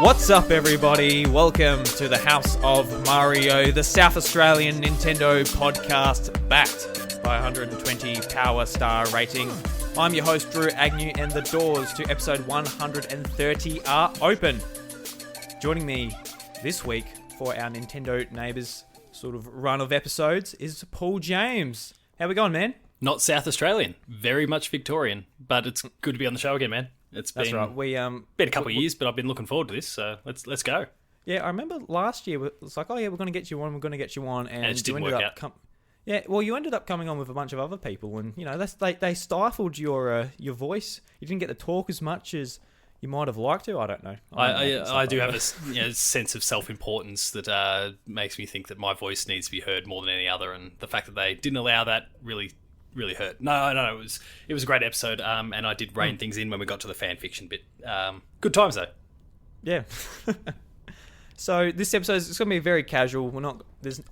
What's up, everybody? Welcome to the House of Mario, the South Australian Nintendo podcast, backed by 120 Power Star rating. I'm your host, Drew Agnew, and the doors to episode 130 are open. Joining me this week for our Nintendo Neighbours sort of run of episodes is Paul James. How we going, man? Not South Australian, very much Victorian, but it's good to be on the show again, man. It's been, That's right. Been a couple of years, but I've been looking forward to this, so let's go. Yeah, I remember last year it was like, oh yeah, we're going to get you on, and it just didn't work out. You ended up coming on with a bunch of other people, and you know they stifled your voice. You didn't get to talk as much as you might have liked to. I don't know. I do have a sense of self-importance that makes me think that my voice needs to be heard more than any other, and the fact that they didn't allow that really hurt. No, it was a great episode, and I did rein things in when we got to the fan fiction bit. Good times though. Yeah. So this episode is going to be very casual.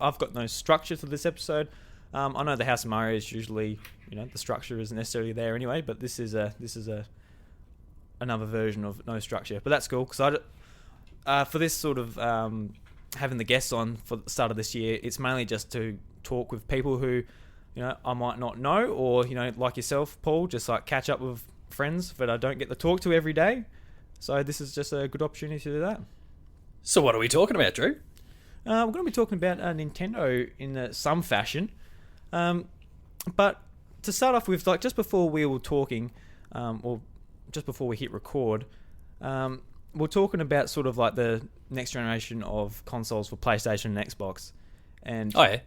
I've got no structure for this episode. I know the House of Mario is usually, the structure isn't necessarily there anyway, but this is another version of no structure. But that's cool because for this sort of having the guests on for the start of this year, it's mainly just to talk with people who I might not know, or like yourself, Paul, just like catch up with friends that I don't get to talk to every day. So this is just a good opportunity to do that. So what are we talking about, Drew? We're going to be talking about Nintendo in some fashion. But to start off with, like just before we were talking, or just before we hit record, we're talking about sort of like the next generation of consoles for PlayStation and Xbox. And oh yeah,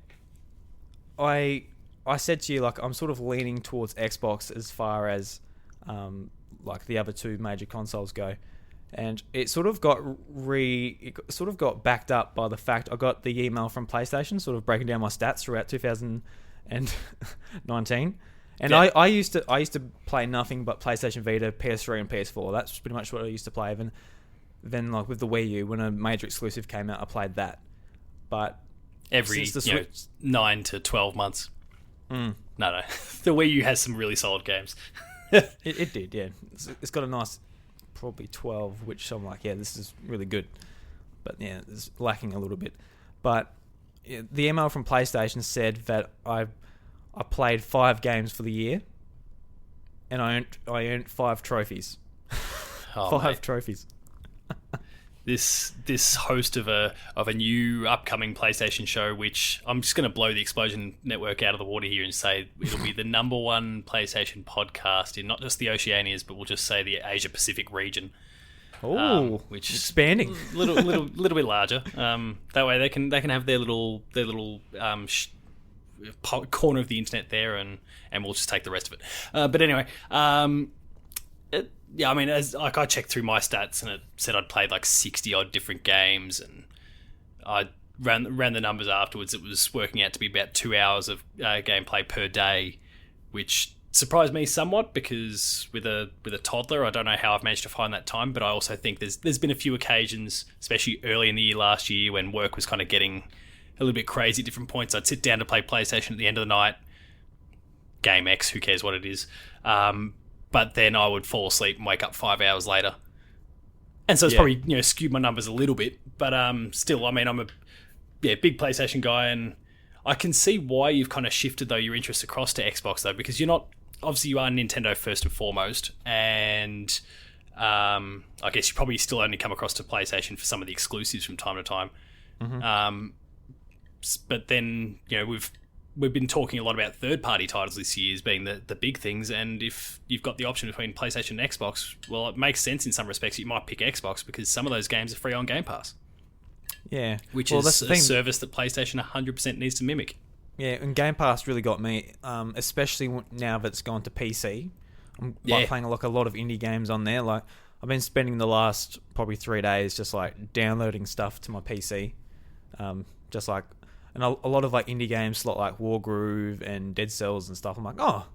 I said to you, like, I'm sort of leaning towards Xbox as far as like the other two major consoles go, and it sort of got backed up by the fact I got the email from PlayStation, sort of breaking down my stats throughout 2019, and yeah. I used to play nothing but PlayStation Vita, PS3, and PS4. That's pretty much what I used to play. Then like with the Wii U, when a major exclusive came out, I played that, but every 9 to 12 months. No. The Wii U has some really solid games. It did, yeah. It's got a nice, probably 12, which I'm like, yeah, this is really good. But yeah, it's lacking a little bit. But the email from PlayStation said that I played 5 games for the year, and I earned 5 trophies. Oh, 5 trophies. This host of a new upcoming PlayStation show, which I'm just going to blow the Explosion Network out of the water here and say it'll be the number one PlayStation podcast in not just the Oceanias, but we'll just say the Asia Pacific region. Oh, which expanding, little bit larger. That way they can have their little corner of the internet there, and we'll just take the rest of it. But anyway, yeah, I mean, as like I checked through my stats and it said I'd played like 60 odd different games, and I ran the numbers afterwards. It was working out to be about 2 hours of gameplay per day, which surprised me somewhat because with a toddler, I don't know how I've managed to find that time. But I also think there's been a few occasions, especially early in the year last year, when work was kind of getting a little bit crazy at different points. I'd sit down to play PlayStation at the end of the night, Game X, who cares what it is. But then I would fall asleep and wake up 5 hours later. And so it's probably skewed my numbers a little bit. But still, I mean, I'm a big PlayStation guy, and I can see why you've kind of shifted, though, your interest across to Xbox, though, because you are Nintendo first and foremost. And I guess you probably still only come across to PlayStation for some of the exclusives from time to time. Mm-hmm. But then, we've been talking a lot about third-party titles this year as being the big things, and if you've got the option between PlayStation and Xbox, well, it makes sense in some respects. You might pick Xbox because some of those games are free on Game Pass. Yeah. Which is a service that PlayStation 100% needs to mimic. Yeah, and Game Pass really got me, especially now that it's gone to PC. I'm playing like a lot of indie games on there. Like I've been spending the last probably 3 days just like downloading stuff to my PC. Just like... And a lot of like indie games like Wargroove and Dead Cells and stuff. I'm like, oh,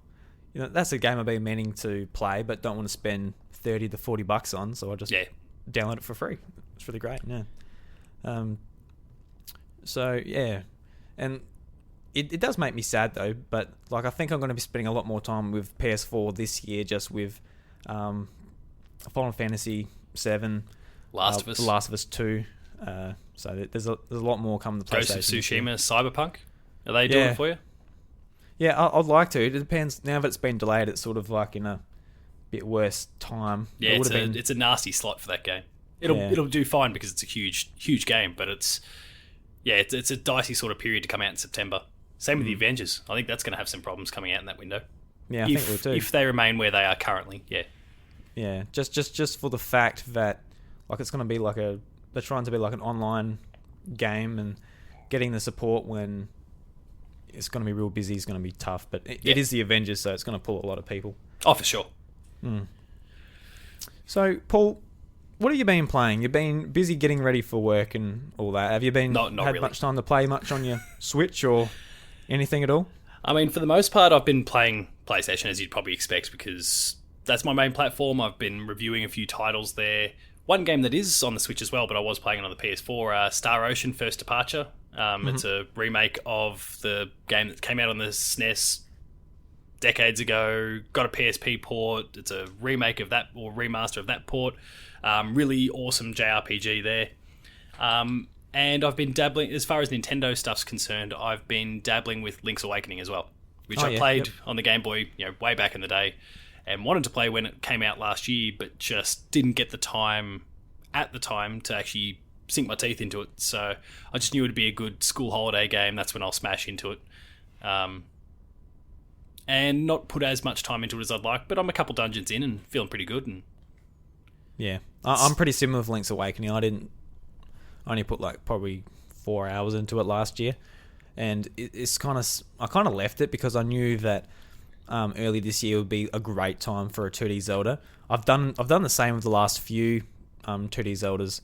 that's a game I've been meaning to play, but don't want to spend $30 to $40 on. So I just download it for free. It's really great. Yeah. So yeah, and it does make me sad though. But like, I think I'm going to be spending a lot more time with PS4 this year, just with Final Fantasy 7, Last of Us, The Last of Us 2. So there's a lot more coming to PlayStation. Ghost of Tsushima, Cyberpunk. Are they doing it for you? Yeah, I'd like to. It depends. Now that it's been delayed, it's sort of like in a bit worse time. Yeah, it's a nasty slot for that game. It'll do fine because it's a huge game, but it's a dicey sort of period to come out in September. Same with the Avengers. I think that's going to have some problems coming out in that window. Yeah, I think we do. If they remain where they are currently, yeah. Yeah, just for the fact that like it's going to be like they're trying to be like an online game, and getting the support when it's going to be real busy is going to be tough. But it is the Avengers, so it's going to pull a lot of people. Oh, for sure. So, Paul, what have you been playing? You've been busy getting ready for work and all that. Have you been not had really. much time to play much on your Switch or anything at all? I mean, for the most part, I've been playing PlayStation, as you'd probably expect, because that's my main platform. I've been reviewing a few titles there. One game that is on the Switch as well, but I was playing it on the PS4, Star Ocean First Departure. It's a remake of the game that came out on the SNES decades ago. Got a PSP port. It's a remake of that, or remaster of that port. Really awesome JRPG there. And I've been dabbling, as far as Nintendo stuff's concerned, I've been dabbling with Link's Awakening as well, which I played on the Game Boy, way back in the day, and wanted to play when it came out last year, but just didn't get the time at the time to actually sink my teeth into it. So I just knew it'd be a good school holiday game. That's when I'll smash into it. And not put as much time into it as I'd like, but I'm a couple dungeons in and feeling pretty good. And yeah, I'm pretty similar with Link's Awakening. I only put like probably 4 hours into it last year, and it's I kind of left it because I knew that early this year would be a great time for a 2D Zelda. I've done the same with the last few 2D Zeldas.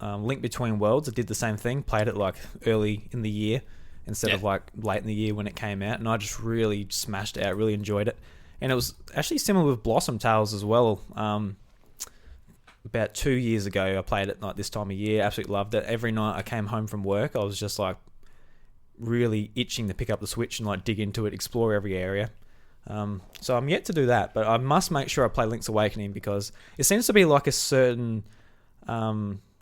Link Between Worlds, I did the same thing. Played it like early in the year instead of like late in the year when it came out, and I just really smashed it out. Really enjoyed it, and it was actually similar with Blossom Tales as well. About 2 years ago, I played it like this time of year. Absolutely loved it. Every night I came home from work, I was just like really itching to pick up the Switch and like dig into it, explore every area. So I'm yet to do that, but I must make sure I play Link's Awakening because it seems to be like a certain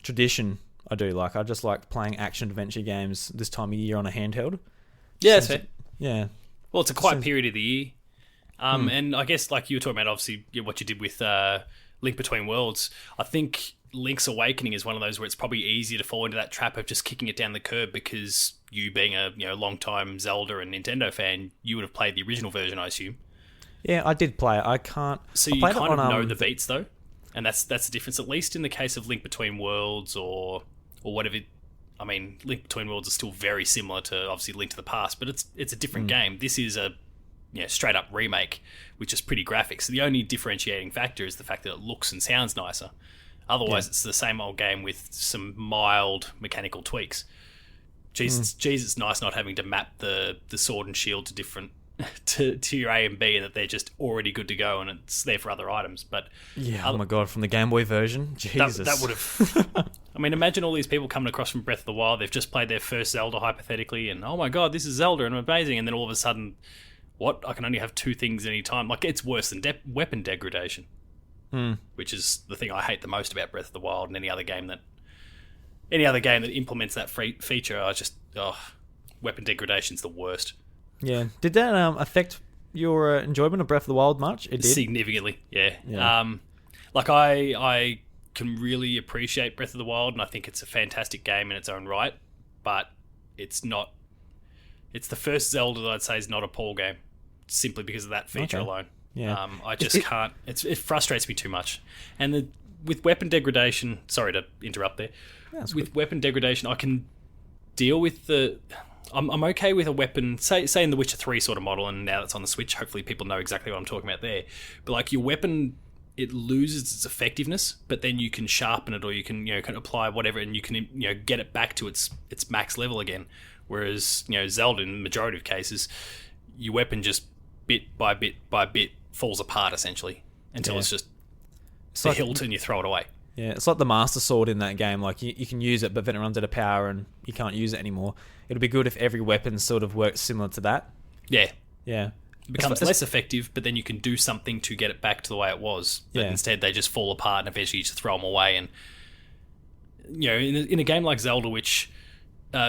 tradition I do. Like I just like playing action adventure games this time of year on a handheld. Yeah, that's fair. Yeah. Well, it's a quiet period of the year. And I guess like you were talking about, obviously, what you did with Link Between Worlds. I think Link's Awakening is one of those where it's probably easier to fall into that trap of just kicking it down the curb because you being a long-time Zelda and Nintendo fan, you would have played the original version, I assume. Yeah, I did play it. I can't... So you kind of know the beats, though? And that's the difference, at least in the case of Link Between Worlds or whatever. I mean, Link Between Worlds is still very similar to, obviously, Link to the Past, but it's a different game. This is a straight-up remake, which is pretty graphic. So the only differentiating factor is the fact that it looks and sounds nicer. Otherwise, it's the same old game with some mild mechanical tweaks. Jeez, it's nice not having to map the sword and shield to different to your A and B, and that they're just already good to go, and it's there for other items. But oh my god, from the Game Boy version, Jesus, that would have. I mean, imagine all these people coming across from Breath of the Wild. They've just played their first Zelda, hypothetically, and oh my god, this is Zelda and amazing, and then all of a sudden, what? I can only have two things at any time. Like, it's worse than weapon degradation, which is the thing I hate the most about Breath of the Wild and any other game that implements that feature. Weapon degradation is the worst. Yeah. Did that affect your enjoyment of Breath of the Wild much? It did? Significantly, yeah. I can really appreciate Breath of the Wild, and I think it's a fantastic game in its own right, but it's not... It's the first Zelda that I'd say is not a Paul game, simply because of that feature alone. Yeah. I just can't... It frustrates me too much. And with weapon degradation... Sorry to interrupt there. With weapon degradation, I can deal with the... I'm okay with a weapon, say in the Witcher 3 sort of model, and now that's on the Switch, hopefully people know exactly what I'm talking about there. But like your weapon, it loses its effectiveness, but then you can sharpen it, or you can can apply whatever, and you can get it back to its max level again. Whereas Zelda, in the majority of cases, your weapon just bit by bit by bit falls apart essentially until it's just the hilt and you throw it away. Yeah, it's like the Master Sword in that game. Like, you can use it, but then it runs out of power and you can't use it anymore. It'd be good if every weapon sort of works similar to that. Yeah. Yeah. It becomes less effective, but then you can do something to get it back to the way it was. But instead, they just fall apart and eventually you just throw them away. And, in a game like Zelda, which...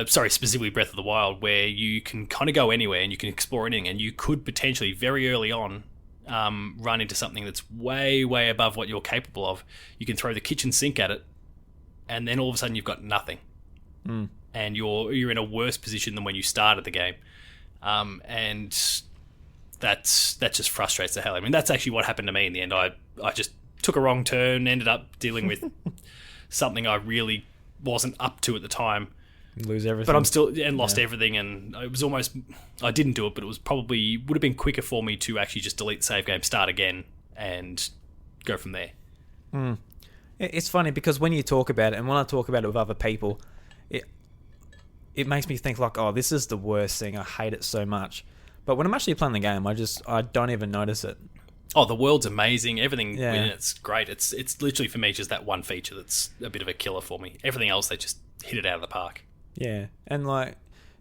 specifically Breath of the Wild, where you can kind of go anywhere and you can explore anything, and you could potentially, very early on, run into something that's way, way above what you're capable of. You can throw the kitchen sink at it, and then all of a sudden you've got nothing. And you're in a worse position than when you started the game. And that just frustrates the hell out of me. I mean, that's actually what happened to me in the end. I just took a wrong turn, ended up dealing with something I really wasn't up to at the time. Lose everything. But I'm still... And lost everything, and it was almost... I didn't do it, but it was probably... Would have been quicker for me to actually just delete the save game, start again, and go from there. It's funny, because when you talk about it, and when I talk about it with other people, it makes me think like, oh, this is the worst thing. I hate it so much. But when I'm actually playing the game, I don't even notice it. Oh, the world's amazing. Everything in it's great. It's literally, for me, just that one feature that's a bit of a killer for me. Everything else, they just hit it out of the park. Yeah, and like,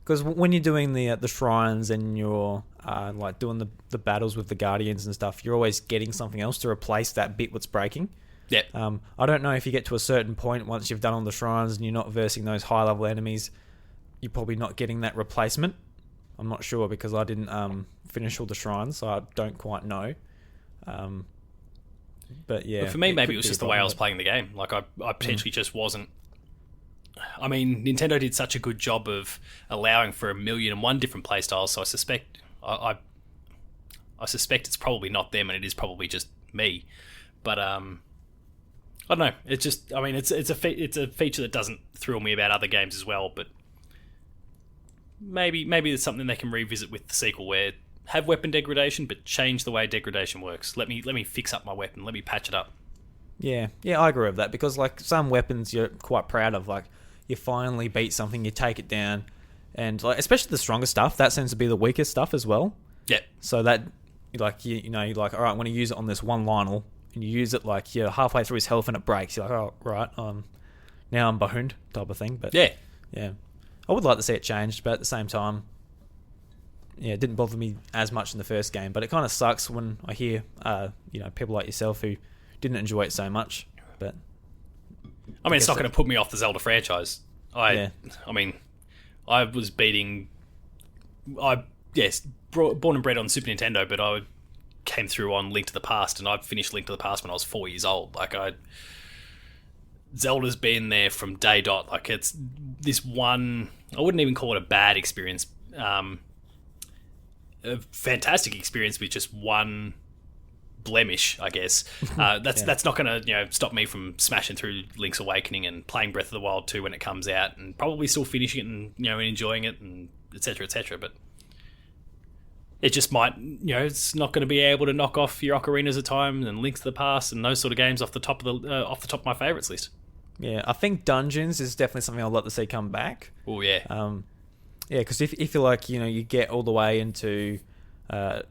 because when you're doing the shrines and you're like doing the battles with the guardians and stuff, you're always getting something else to replace that bit what's breaking. Yeah. I don't know if you get to a certain point once you've done all the shrines and you're not versing those high level enemies, you're probably not getting that replacement. I'm not sure, because I didn't finish all the shrines, so I don't quite know. But yeah, but for me, maybe it was just the way I was playing the game. Like, I potentially just wasn't. I mean, Nintendo did such a good job of allowing for 1,000,001 different playstyles, so I suspect I suspect it's probably not them, and it is probably just me. But I don't know. It's just, I mean, it's a feature that doesn't thrill me about other games as well. But maybe it's something they can revisit with the sequel, where have weapon degradation, but change the way degradation works. Let me fix up my weapon. Let me patch it up. Yeah, I agree with that, because like some weapons you're quite proud of, like you finally beat something, you take it down, and like especially the stronger stuff, that seems to be the weakest stuff as well. Yeah. So that like you're like, all right, I want to use it on this one Lionel, and you use it like you're halfway through his health and it breaks. You're like, oh right, now I'm boned type of thing. But yeah, I would like to see it changed, but at the same time, yeah, it didn't bother me as much in the first game. But it kind of sucks when I hear people like yourself who didn't enjoy it so much. But I mean, it's not going to put me off the Zelda franchise. I mean, I was beating... born and bred on Super Nintendo, but I came through on Link to the Past, and I finished Link to the Past when I was 4 years old. Like, Zelda's been there from day dot. Like, it's this one... I wouldn't even call it a bad experience. A fantastic experience with just one blemish, I guess. That's not going to stop me from smashing through Link's Awakening and playing Breath of the Wild 2 when it comes out, and probably still finishing it and enjoying it, and etc. But it just might, it's not going to be able to knock off your Ocarinas of Time and Links to the Past and those sort of games off the top of my favourites list. Yeah, I think Dungeons is definitely something I'd like to see come back. Oh yeah. Yeah, because if you're like, you get all the way into a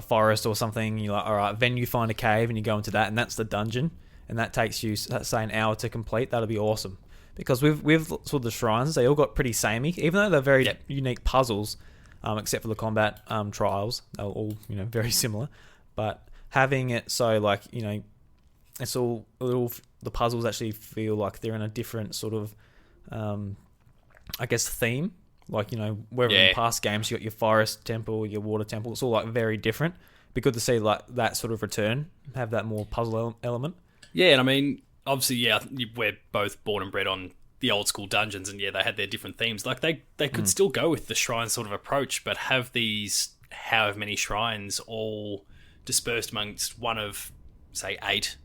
forest or something, you're like, all right, then you find a cave and you go into that, and that's the dungeon, and that takes you, say, an hour to complete. That'll be awesome. Because with sort of the shrines, they all got pretty samey, even though they're very unique puzzles, except for the combat trials. They're all, very similar. But having it so, like, it's all the puzzles actually feel like they're in a different sort of, I guess, theme. Like, wherever in past games you got your forest temple, your water temple, it's all like very different. Be good to see like that sort of return, have that more puzzle element. Yeah, and I mean, obviously, we're both born and bred on the old school dungeons, and they had their different themes. Like they could still go with the shrine sort of approach, but have these however many shrines all dispersed amongst one of, say, 8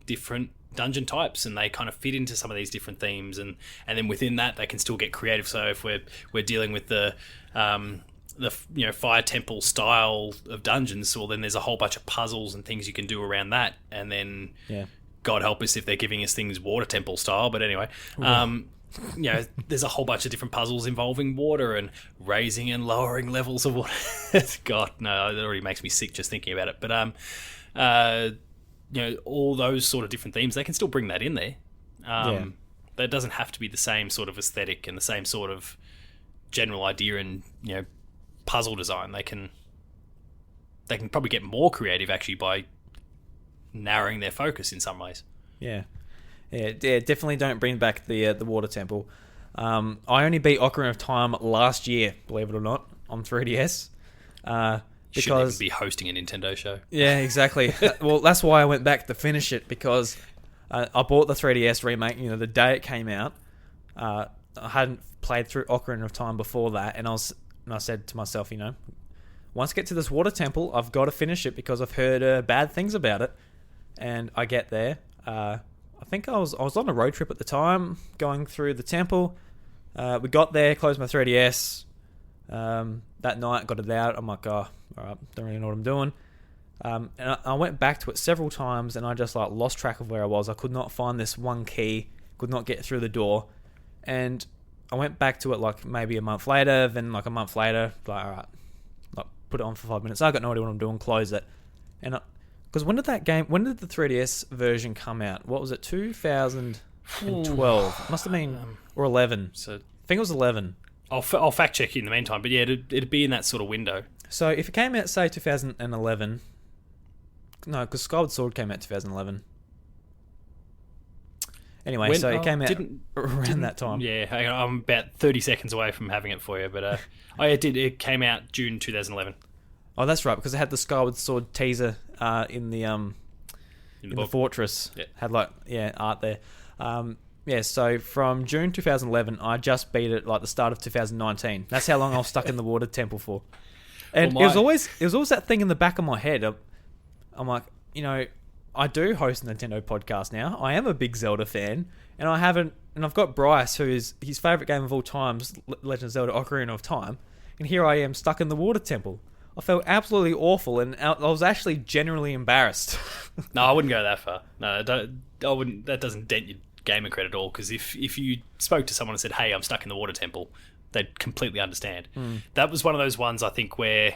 different dungeon types, and they kind of fit into some of these different themes, and then within that they can still get creative. So if we're dealing with the fire temple style of dungeons, well, then there's a whole bunch of puzzles and things you can do around that, and then God help us if they're giving us things water temple style. But anyway, there's a whole bunch of different puzzles involving water and raising and lowering levels of water. God, no, that already makes me sick just thinking about it. But all those sort of different themes, they can still bring that in there. That doesn't have to be the same sort of aesthetic and the same sort of general idea and puzzle design. They can probably get more creative actually by narrowing their focus in some ways. Yeah. Definitely don't bring back the water temple. I only beat Ocarina of Time last year, believe it or not, on 3DS. Shouldn't even be hosting a Nintendo show. Yeah, exactly. Well, that's why I went back to finish it, because I bought the 3DS remake, the day it came out. I hadn't played through Ocarina of Time before that, and I said to myself, once I get to this water temple, I've got to finish it because I've heard bad things about it. And I get there. I think I was on a road trip at the time, going through the temple. We got there, closed my 3DS. That night, got it out. I'm like, oh, all right, don't really know what I'm doing. And I went back to it several times, and I just lost track of where I was. I could not find this one key, could not get through the door. And I went back to it maybe a month later, then a month later, all right, put it on for 5 minutes. I got no idea what I'm doing, close it. And because when did the 3DS version come out? What was it, 2012? Must have been, or 11. So I think it was 11. I'll fact check you in the meantime, but yeah, it'd be in that sort of window. So if it came out, say, 2011... No, because Skyward Sword came out 2011. Anyway, so it came out around that time. Yeah, hang on, I'm about 30 seconds away from having it for you, but it came out June 2011. Oh, that's right, because it had the Skyward Sword teaser in the fortress. Yeah. Had art there. So from June 2011, I just beat it the start of 2019. That's how long I was stuck in the water temple for. And it was always that thing in the back of my head. I'm like, I do host a Nintendo podcast now. I am a big Zelda fan, and I've got Bryce, who's his favourite game of all time, Legend of Zelda: Ocarina of Time, and here I am stuck in the water temple. I felt absolutely awful, and I was actually genuinely embarrassed. No, I wouldn't go that far. No, I wouldn't. That doesn't dent your gamer cred at all. Because if you spoke to someone and said, "Hey, I'm stuck in the water temple," they'd completely understand. That was one of those ones, I think, where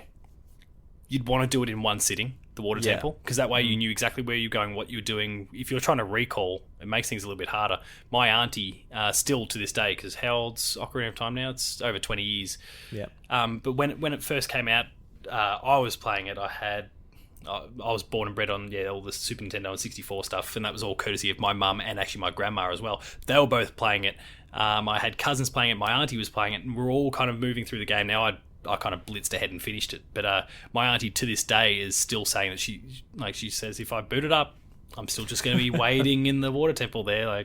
you'd want to do it in one sitting, the water temple, because that way you knew exactly where you're going, what you were doing. If you're trying to recall, it makes things a little bit harder. My auntie, still to this day, because how old's Ocarina of Time now? It's over 20 years. Yeah. But when it first came out, I was playing it. I was born and bred on all the Super Nintendo and 64 stuff, and that was all courtesy of my mum and actually my grandma as well. They were both playing it. I had cousins playing it. My auntie was playing it, and we're all kind of moving through the game. Now I kind of blitzed ahead and finished it, but my auntie to this day is still saying that she says, if I boot it up, I'm still just going to be wading in the water temple there.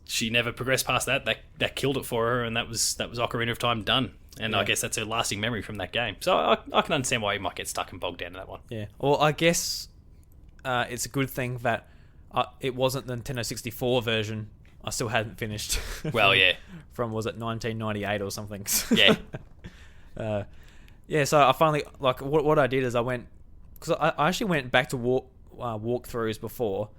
She never progressed past that. That killed it for her, and that was Ocarina of Time done. And I guess that's a lasting memory from that game. So I can understand why you might get stuck and bogged down in that one. Yeah. Well, I guess it's a good thing that it wasn't the Nintendo 64 version. I still hadn't finished. Well, yeah. From, was it 1998 or something? Yeah. So I finally, what I did is I went... Because I actually went back to walkthroughs before,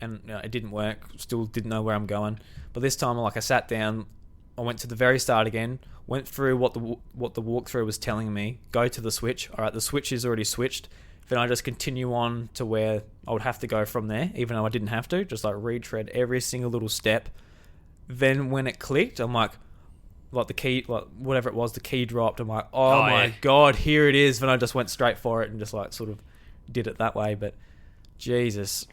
and it didn't work. Still didn't know where I'm going. But this time, I sat down, I went to the very start again, went through what the walkthrough was telling me, go to the switch. All right, the switch is already switched. Then I just continue on to where I would have to go from there, even though I didn't have to, just retread every single little step. Then when it clicked, I'm the key, whatever it was, the key dropped. I'm like, oh my God, here it is. Then I just went straight for it and just sort of did it that way. But Jesus.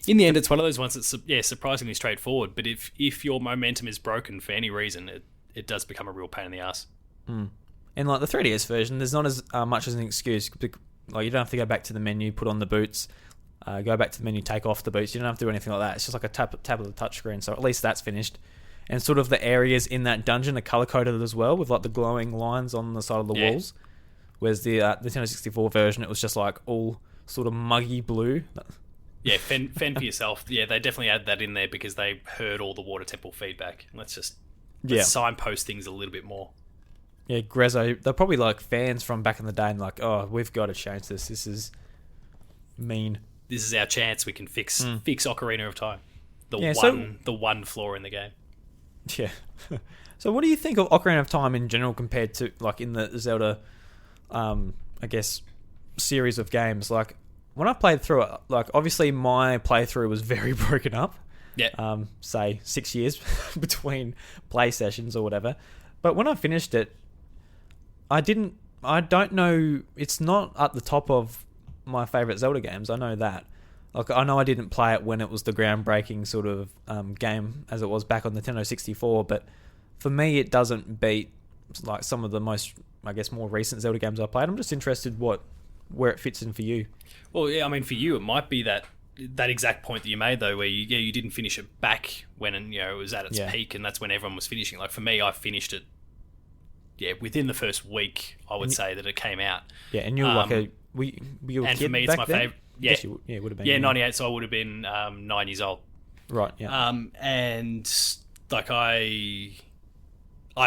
In the end, it's one of those ones that's surprisingly straightforward. But if your momentum is broken for any reason, it does become a real pain in the ass. And the 3DS version, there's not as much as an excuse. You don't have to go back to the menu, put on the boots, go back to the menu, take off the boots. You don't have to do anything like that. It's just a tap of the touchscreen. So at least that's finished. And sort of the areas in that dungeon are color-coded as well, with the glowing lines on the side of the walls. Whereas the Nintendo 64 version, it was just all sort of muggy blue. Yeah, fend for yourself. Yeah, they definitely add that in there because they heard all the water temple feedback. Let's signpost things a little bit more. Yeah, Grezzo, they're probably fans from back in the day and oh, we've got to change this. This is mean. This is our chance. We can fix Ocarina of Time. The one flaw in the game. Yeah. So what do you think of Ocarina of Time in general compared to in the Zelda, I guess, series of games? when I played through it, like obviously my playthrough was very broken up. Yeah. Say 6 years between play sessions or whatever. But when I finished it, I don't know. It's not at the top of my favorite Zelda games. I know that. Like I know I didn't play it when it was the groundbreaking sort of game as it was back on Nintendo 64. But for me, it doesn't beat like some of the most, I guess, more recent Zelda games I played. I'm just interested where it fits in for you. Well, yeah, I mean, for you, it might be that exact point that you made though, where you didn't finish it back when it was at its peak, and that's when everyone was finishing. Like for me, I finished it. Yeah, within the first week, I would say that it came out. Yeah, and you were like were you a and kid for me, back it's my then? favorite. Yeah, it would have been. Yeah, 98. So I would have been 9 years old. Right. Yeah. And like I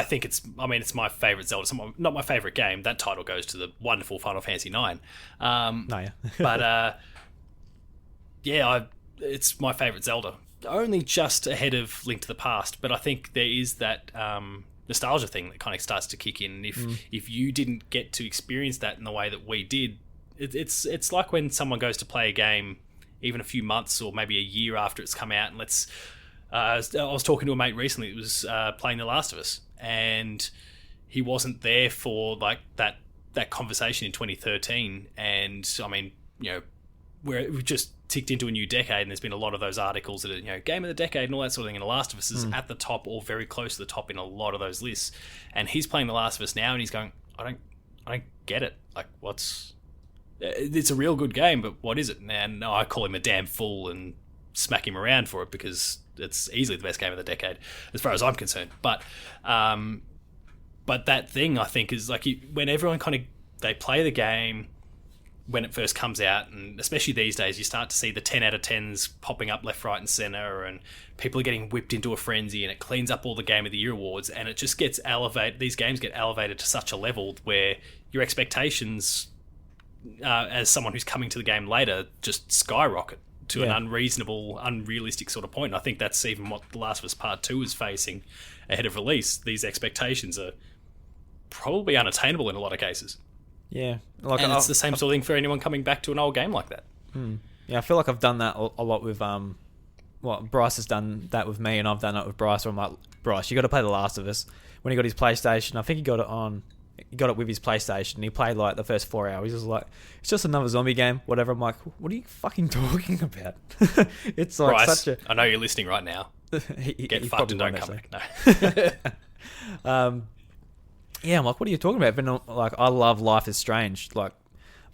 think it's my favorite Zelda. Not my favorite game. That title goes to the wonderful Final Fantasy 9. No, yeah. But it's my favorite Zelda. Only just ahead of Link to the Past, but I think there is that nostalgia thing that kind of starts to kick in. If you didn't get to experience that in the way that we did, it's like when someone goes to play a game even a few months or maybe a year after it's come out, and I was talking to a mate recently that was playing The Last of Us, and he wasn't there for like that conversation in 2013. And I mean, where we've just ticked into a new decade, and there's been a lot of those articles that are game of the decade and all that sort of thing, and The Last of Us is at the top or very close to the top in a lot of those lists. And he's playing The Last of Us now, and he's going, I don't get it. Like, it's a real good game, but what is it? And I call him a damn fool and smack him around for it, because it's easily the best game of the decade as far as I'm concerned. But that thing, I think, is like when everyone they play the game when it first comes out, and especially these days, you start to see the 10 out of 10s popping up left, right, and center, and people are getting whipped into a frenzy, and it cleans up all the Game of the Year awards, and it just gets elevated. These games get elevated to such a level where your expectations, as someone who's coming to the game later, just skyrocket to an unrealistic sort of point. And I think that's even what The Last of Us Part 2 is facing ahead of release. These expectations are probably unattainable in a lot of cases. Yeah, and it's the same sort of thing for anyone coming back to an old game like that. Yeah, I feel like I've done that a lot with Bryce has done that with me, and I've done that with Bryce. Where I'm like, Bryce, you got to play The Last of Us. When he got his PlayStation, I think he got it with his PlayStation, and he played like the first 4 hours. He was like, it's just another zombie game, whatever. I'm like, what are you fucking talking about? It's like Bryce, I know you're listening right now. Get fucked and don't come back. No. Yeah, I'm like, what are you talking about? But like, I love Life is Strange, like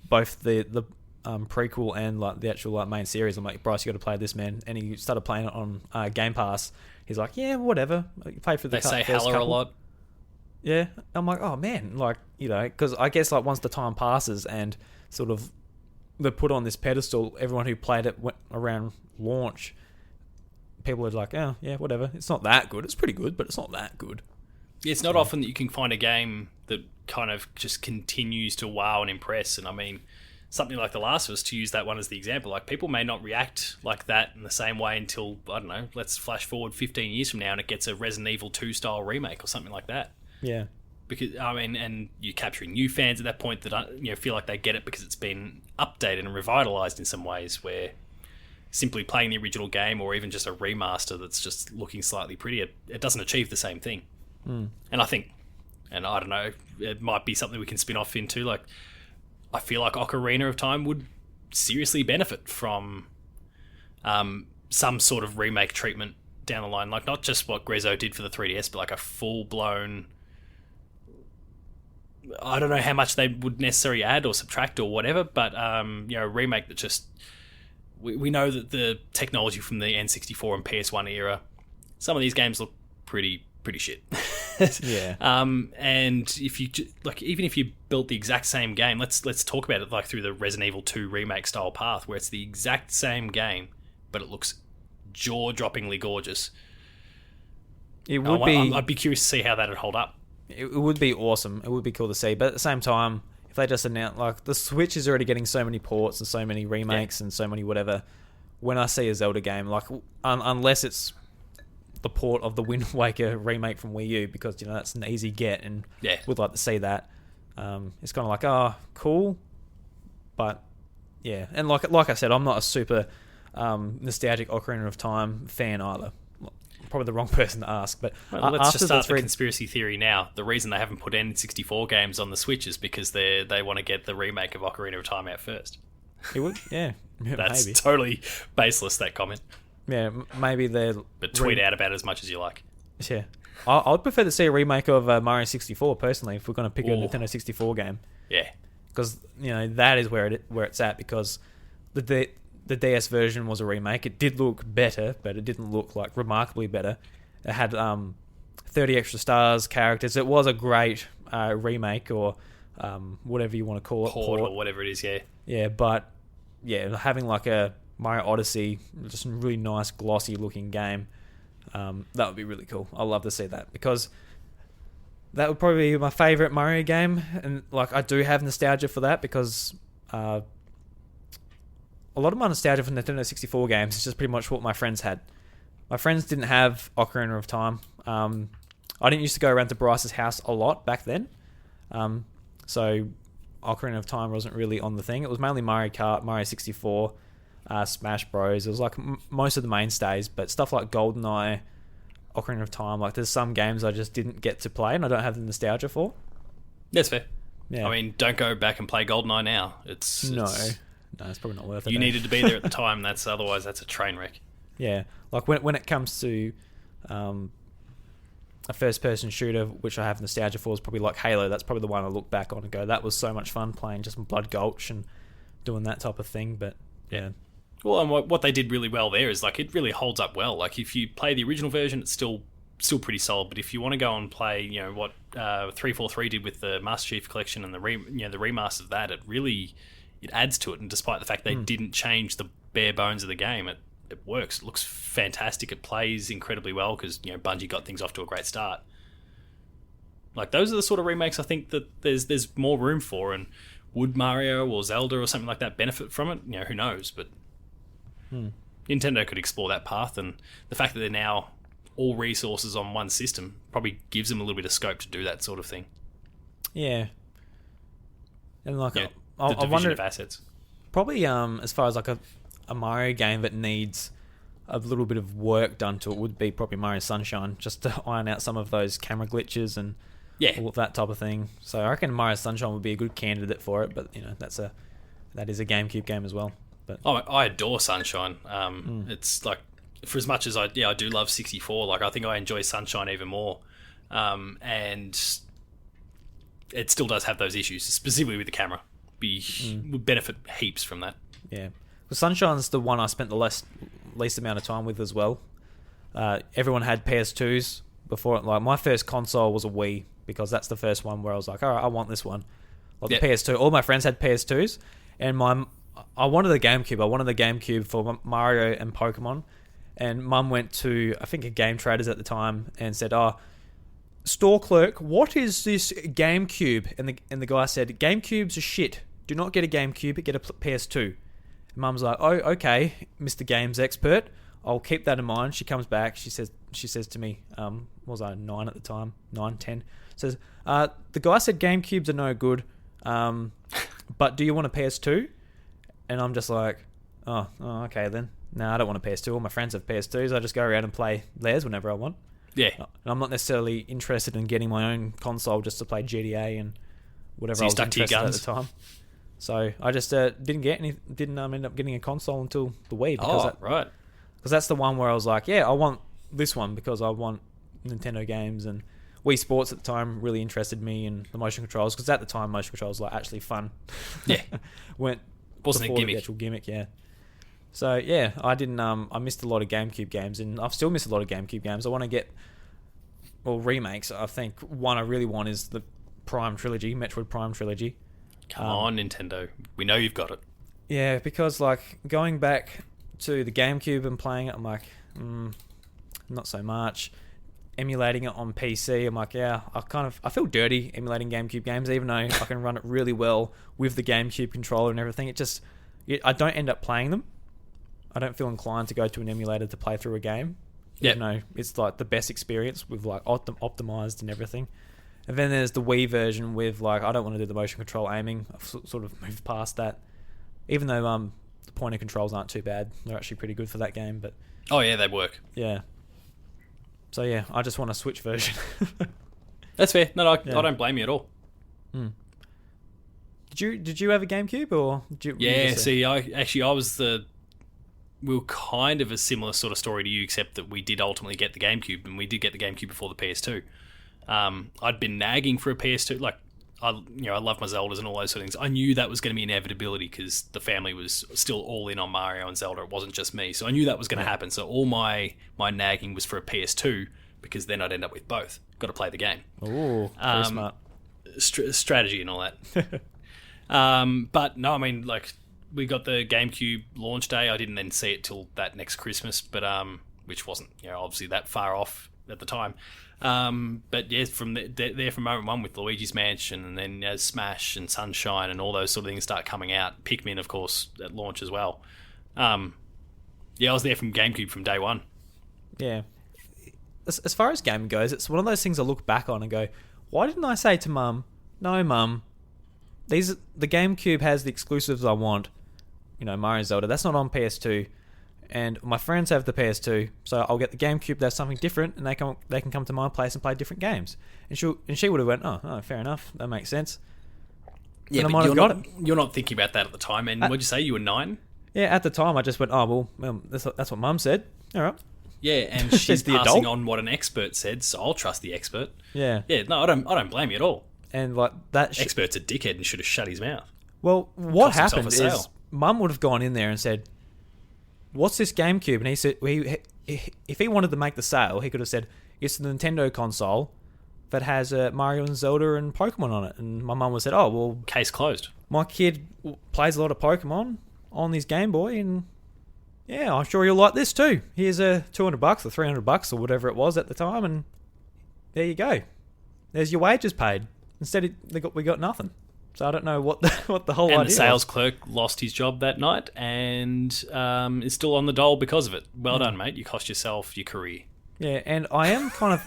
both the prequel and like the actual like main series. I'm like, Bryce, you got to play this, man. And he started playing it on Game Pass. He's like, yeah, whatever. You pay for the. They say hella a lot. Yeah, I'm like, oh man, like because I guess like once the time passes and sort of they put on this pedestal, everyone who played it went around launch. People are like, oh yeah, whatever. It's not that good. It's pretty good, but it's not that good. It's not often that you can find a game that kind of just continues to wow and impress. And I mean, something like The Last of Us, to use that one as the example, like people may not react like that in the same way until, I don't know, let's flash forward 15 years from now and it gets a Resident Evil 2 style remake or something like that. Yeah. Because, I mean, and you're capturing new fans at that point that feel like they get it because it's been updated and revitalized in some ways, where simply playing the original game or even just a remaster that's just looking slightly prettier, it doesn't achieve the same thing. And I think, and I don't know, it might be something we can spin off into, like, I feel like Ocarina of Time would seriously benefit from some sort of remake treatment down the line. Like, not just what Grezzo did for the 3DS, but like a full-blown... I don't know how much they would necessarily add or subtract or whatever, but a remake that just... We know that the technology from the N64 and PS1 era, some of these games look pretty shit. Yeah. And if you even if you built the exact same game, let's talk about it like through the Resident Evil 2 remake style path, where it's the exact same game, but it looks jaw-droppingly gorgeous. It would be. I'd be curious to see how that'd hold up. It would be awesome. It would be cool to see, but at the same time, if they just announce, like, the Switch is already getting so many ports and so many remakes and so many whatever. When I see a Zelda game, like, unless it's the port of the Wind Waker remake from Wii U, because that's an easy get, and would like to see that. It's kind of like, oh, cool, but Yeah, and like I said, I'm not a super nostalgic Ocarina of Time fan either. Probably the wrong person to ask, but let's just start the conspiracy theory now. The reason they haven't put N64 games on the Switch is because they want to get the remake of Ocarina of Time out first. It would, yeah. That's maybe. Totally baseless, that comment. Yeah, maybe they're... But tweet out about it as much as you like. Yeah. I'd prefer to see a remake of Mario 64, personally, if we're going to pick a Nintendo 64 game. Yeah. Because, that is where it's at, because the DS version was a remake. It did look better, but it didn't look, like, remarkably better. It had 30 extra stars, characters. It was a great remake, or whatever you want to call it. Port or whatever it is, yeah. Yeah, but, yeah, having, like, a Mario Odyssey, just a really nice, glossy-looking game, that would be really cool. I'd love to see that, because that would probably be my favourite Mario game, and like I do have nostalgia for that, because a lot of my nostalgia for Nintendo 64 games is just pretty much what my friends had. My friends didn't have Ocarina of Time. I didn't used to go around to Bryce's house a lot back then, so Ocarina of Time wasn't really on the thing. It was mainly Mario Kart, Mario 64, Smash Bros. It was like most of the mainstays, but stuff like GoldenEye, Ocarina of Time, like there's some games I just didn't get to play and I don't have the nostalgia for. That's fair. Yeah. I mean, don't go back and play GoldenEye now. No, it's probably not worth it. You needed to be there at the time. Otherwise that's a train wreck. Yeah, like when it comes to a first-person shooter, which I have nostalgia for, is probably like Halo. That's probably the one I look back on and go, that was so much fun playing just Blood Gulch and doing that type of thing. But yeah. Well, and what they did really well there is like it really holds up well. Like if you play the original version, it's still pretty solid. But if you want to go and play, what 343 did with the Master Chief Collection and the remaster of that, it adds to it. And despite the fact they didn't change the bare bones of the game, it works. It looks fantastic. It plays incredibly well because Bungie got things off to a great start. Like those are the sort of remakes I think that there's more room for. And would Mario or Zelda or something like that benefit from it? Who knows? But Nintendo could explore that path, and the fact that they're now all resources on one system probably gives them a little bit of scope to do that sort of thing. Yeah, and like the I division wonder of assets. Probably as far as like a Mario game that needs a little bit of work done to it would be probably Mario Sunshine, just to iron out some of those camera glitches and all of that type of thing. So I reckon Mario Sunshine would be a good candidate for it, but that is a GameCube game as well. But I adore Sunshine. It's like, for as much as I do love 64, like I think I enjoy Sunshine even more. And it still does have those issues, specifically with the camera. Would benefit heaps from that. Yeah. Well, Sunshine's the one I spent the least amount of time with as well. Everyone had PS2s before. Like my first console was a Wii, because that's the first one where I was like, all right, I want this one. Like the PS2. All my friends had PS2s, and I wanted the GameCube. I wanted the GameCube for Mario and Pokemon. And Mum went to, I think, a Game Traders at the time and said, store clerk, what is this GameCube? And the guy said, GameCubes are shit. Do not get a GameCube, get a PS2. And Mum's like, oh, okay, Mr. Games Expert. I'll keep that in mind. She comes back. She says to me, was I 9 at the time? 9, 10. Says, the guy said GameCubes are no good, but do you want a PS2? And I'm just like, oh, okay then. No, I don't want a PS2. All my friends have PS2s. I just go around and play theirs whenever I want. Yeah. And I'm not necessarily interested in getting my own console just to play GTA and whatever I was interested in at the time. So I just didn't end up getting a console until the Wii. Right. Because that's the one where I was like, yeah, I want this one because I want Nintendo games, and Wii Sports at the time really interested me in the motion controls, because at the time motion controls were actually fun. Yeah. Wasn't a gimmick. The actual gimmick, yeah. So yeah, I didn't. I missed a lot of GameCube games, and I've still missed a lot of GameCube games. I want to get remakes. I think one I really want is the Prime trilogy, Metroid Prime trilogy. Come on, Nintendo. We know you've got it. Yeah, because like going back to the GameCube and playing it, I'm like, not so much. Emulating it on PC, I'm like, yeah, I feel dirty emulating GameCube games, even though I can run it really well with the GameCube controller and everything. I don't end up playing them. I don't feel inclined to go to an emulator to play through a game. Yeah. Even though it's like the best experience with like optimized and everything. And then there's the Wii version with like, I don't want to do the motion control aiming. I've sort of moved past that. even though the pointer controls aren't too bad, they're actually pretty good for that game. But Oh yeah, they work. yeah, so yeah, I just want a Switch version. That's fair. No, Yeah. I don't blame you at all. Did you have a GameCube or? Yeah, see, I was we were kind of a similar sort of story to you, except that we did ultimately get the GameCube, and we did get the GameCube before the PS2. I'd been nagging for a PS2, like I love my Zeldas and all those sort of things. I knew that was going to be an inevitability because the family was still all in on Mario and Zelda. It wasn't just me, so I knew that was going to happen. So all my nagging was for a PS2 because then I'd end up with both. Got to play the game. Oh, very smart. Strategy and all that. But no, I mean, like, we got the GameCube launch day. I didn't then see it till that next Christmas, but which wasn't obviously that far off at the time. But yeah, from there from moment one with Luigi's Mansion, and then Smash and Sunshine and all those sort of things start coming out. Pikmin, of course, at launch as well. I was there from GameCube from day one. Yeah. As far as game goes, it's one of those things I look back on and go, why didn't I say to Mum, no, Mum, the GameCube has the exclusives I want, Mario and Zelda. That's not on PS2, and my friends have the PS2, so I'll get the GameCube. That's something different, and they can come to my place and play different games. And she would have went, oh, fair enough, that makes sense. Yeah, but you're not thinking about that at the time. And what'd you say? You were 9? Yeah, at the time I just went, oh well, that's what Mum said. All right. Yeah, and she's passing on what an expert said, so I'll trust the expert. Yeah. Yeah, no, I don't blame you at all. And like that expert's a dickhead and should have shut his mouth. Well, what happened is Mum would have gone in there and said, "What's this GameCube?" And he said, if he wanted to make the sale, he could have said, "It's the Nintendo console that has Mario and Zelda and Pokemon on it." And my mum would have said, "Oh, well, case closed. My kid plays a lot of Pokemon on his Game Boy, and yeah, I'm sure you'll like this too. Here's $200 or $300 or whatever it was at the time, and there you go. There's your wages paid." Instead, we got nothing. So I don't know what the whole idea was. And the sales clerk lost his job that night and is still on the dole because of it. Well done, mate. You cost yourself your career. Yeah, and I am kind of...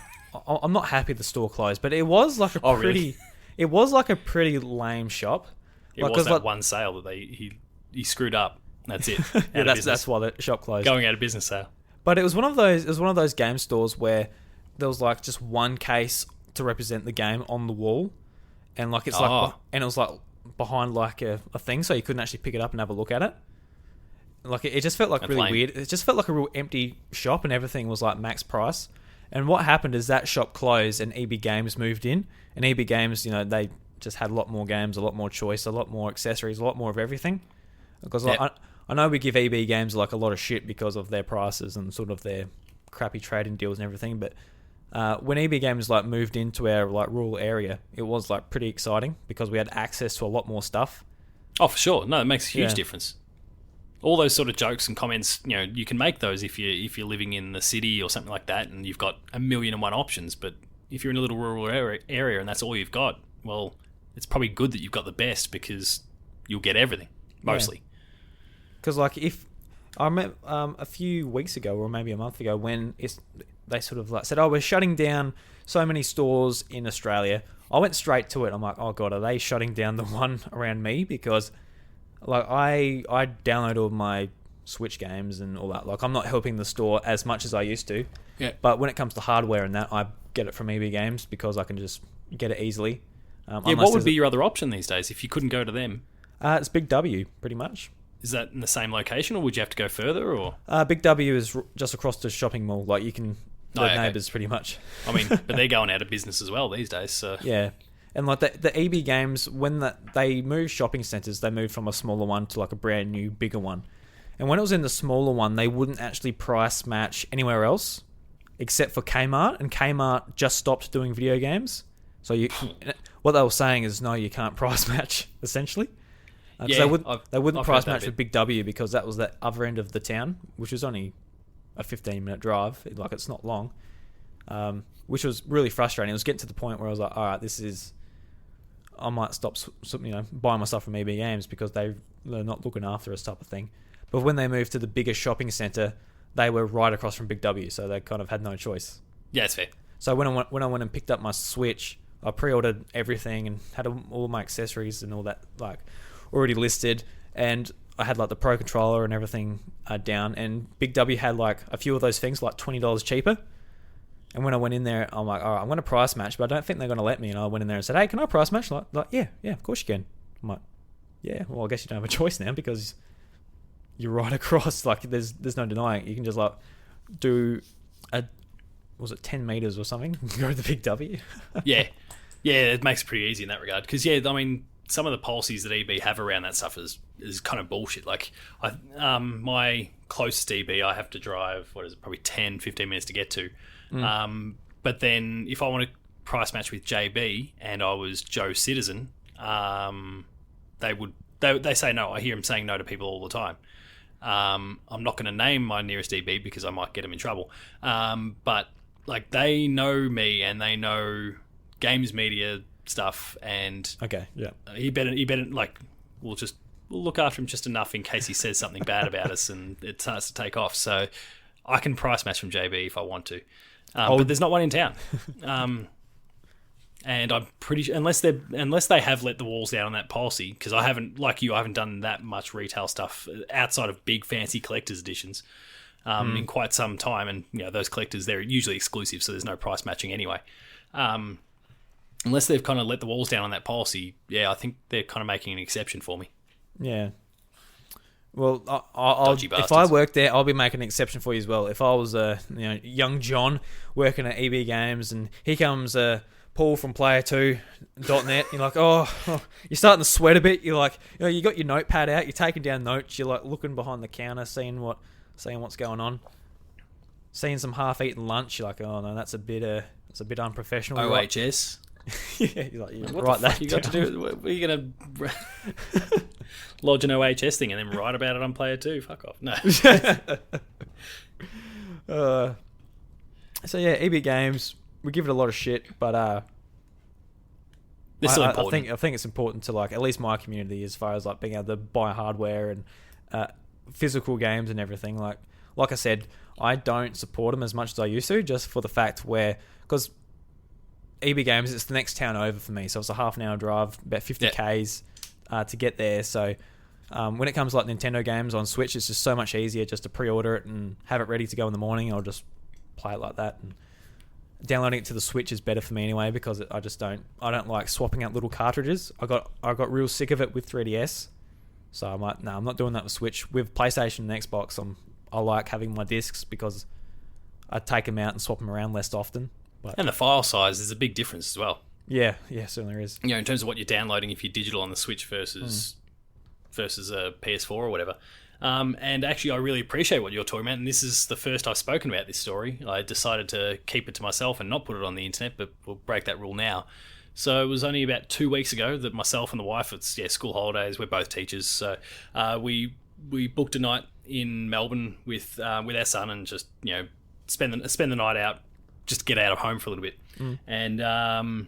I'm not happy the store closed, but it was like really? It was like a pretty lame shop. It was that one sale that he screwed up. That's it. Yeah, that's why the shop closed. Going out of business sale. But it was one of those game stores where there was like just one case to represent the game on the wall. And like it was like behind like a thing, so you couldn't actually pick it up and have a look at it. Like it just felt like really weird. It just felt like a real empty shop, and everything was like max price. And what happened is that shop closed, and EB Games moved in. And EB Games, they just had a lot more games, a lot more choice, a lot more accessories, a lot more of everything. Because I know we give EB Games like a lot of shit because of their prices and sort of their crappy trading deals and everything, but when EB Games like moved into our like rural area, it was like pretty exciting because we had access to a lot more stuff. Oh, for sure. No, it makes a huge difference. All those sort of jokes and comments, you can make those if you're living in the city or something like that, and you've got 1,000,001 options. But if you're in a little rural area and that's all you've got, well, it's probably good that you've got the best because you'll get everything mostly. Because like if I remember a few weeks ago or maybe a month ago when they sort of like said, "Oh, we're shutting down so many stores in Australia." I went straight to it. I'm like, "Oh God, are they shutting down the one around me?" Because like I download all my Switch games and all that. Like I'm not helping the store as much as I used to. Yeah. But when it comes to hardware and that, I get it from EB Games because I can just get it easily. What would be your other option these days if you couldn't go to them? It's Big W, pretty much. Is that in the same location, or would you have to go further? Or Big W is just across the shopping mall. Like you can, Neighbours, pretty much. I mean, but they're going out of business as well these days. So yeah, and like the EB Games, when they moved shopping centres, they moved from a smaller one to like a brand new bigger one. And when it was in the smaller one, they wouldn't actually price match anywhere else except for Kmart, and Kmart just stopped doing video games. So what they were saying is, no, you can't price match essentially. They wouldn't price match with Big W because that was the other end of the town, which was only a 15-minute drive. Like it's not long, which was really frustrating. It was getting to the point where I was like, all right, I might stop buying my stuff from EB Games because they're not looking after us type of thing. But when they moved to the bigger shopping centre, they were right across from Big W, so they kind of had no choice. Yeah, it's fair. So when I went and picked up my Switch, I pre-ordered everything and had all my accessories and all that like already listed, and I had like the Pro controller and everything down, and Big W had like a few of those things like $20 cheaper. And when I went in there, I'm like, all right, I'm going to price match, but I don't think they're going to let me. And I went in there and said, hey, can I price match? Like, yeah, of course you can. I'm like, yeah, well, I guess you don't have a choice now because you're right across. Like, there's no denying it. You can just like do was it 10 meters or something? Go to the Big W. Yeah, it makes it pretty easy in that regard. Because I mean, some of the policies that EB have around that stuff is kind of bullshit. Like, my closest EB, I have to drive probably 10, 15 minutes to get to. But then if I want to price match with JB and I was Joe Citizen, they say no. I hear them saying no to people all the time. I'm not going to name my nearest EB because I might get them in trouble. But like, they know me and they know games media stuff, and okay, yeah, he better like we'll look after him just enough in case he says something bad about us and it starts to take off. So I can price match from JB if I want to. But there's not one in town, and I'm pretty sure unless they have let the walls down on that policy, because I haven't done that much retail stuff outside of big fancy collector's editions in quite some time, and those collectors, they're usually exclusive, so there's no price matching anyway. Unless they've kind of let the walls down on that policy, I think they're kind of making an exception for me. Yeah. Well, if I work there, I'll be making an exception for you as well. If I was young John working at EB Games, and here comes Paul from Player2.net, you're like, you're starting to sweat a bit. You're like, you got your notepad out, you're taking down notes, you're like looking behind the counter, seeing what's going on, seeing some half-eaten lunch. You're like, oh no, that's a bit unprofessional. OHS. Yeah, you're like, write that. You got to do? What are you gonna lodge an OHS thing and then write about it on Player 2? Fuck off. No. So yeah, EB Games, we give it a lot of shit, but it's still important. I think it's important to like at least my community, as far as like being able to buy hardware and physical games and everything. Like I said, I don't support them as much as I used to, just for the fact because EB Games, it's the next town over for me, so it's a half an hour drive, about 50 k's to get there. So when it comes to like Nintendo games on Switch, it's just so much easier just to pre-order it and have it ready to go in the morning. I'll just play it like that, and downloading it to the Switch is better for me anyway, because I don't like swapping out little cartridges. I got real sick of it with 3DS, so I'm like, no, I'm not doing that with Switch. With PlayStation and Xbox, I like having my discs because I take them out and swap them around less often. And the file size is a big difference as well. Yeah, certainly is. In terms of what you're downloading, if you're digital on the Switch versus a PS4 or whatever. And actually, I really appreciate what you're talking about. And this is the first I've spoken about this story. I decided to keep it to myself and not put it on the internet, but we'll break that rule now. So it was only about 2 weeks ago that myself and the wife, it's school holidays. We're both teachers, so we booked a night in Melbourne with our son and just spend the night out. Just get out of home for a little bit. And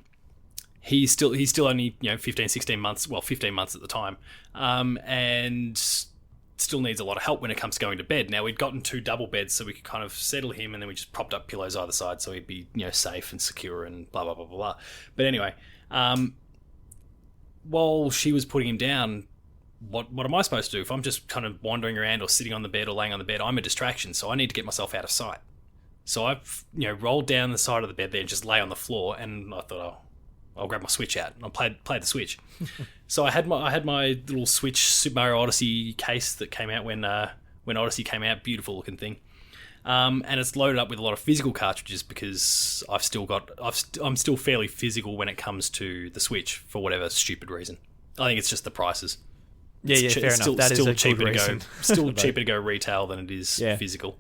he's still only 15, 16 months, well 15 months at the time, and still needs a lot of help when it comes to going to bed. Now, we'd gotten 2 double beds so we could kind of settle him, and then we just propped up pillows either side so he'd be safe and secure and blah blah blah blah blah. But anyway, while she was putting him down, what am I supposed to do? If I'm just kind of wandering around or sitting on the bed or laying on the bed, I'm a distraction, so I need to get myself out of sight. So I've rolled down the side of the bed there and just lay on the floor, and I thought, I'll grab my Switch out and I'll play the Switch. So I had my little Switch Super Mario Odyssey case that came out when Odyssey came out, beautiful looking thing, and it's loaded up with a lot of physical cartridges because I'm still fairly physical when it comes to the Switch for whatever stupid reason. I think it's just the prices. Yeah, fair enough. That is a cheaper good reason. Still cheaper to go retail than it is physical.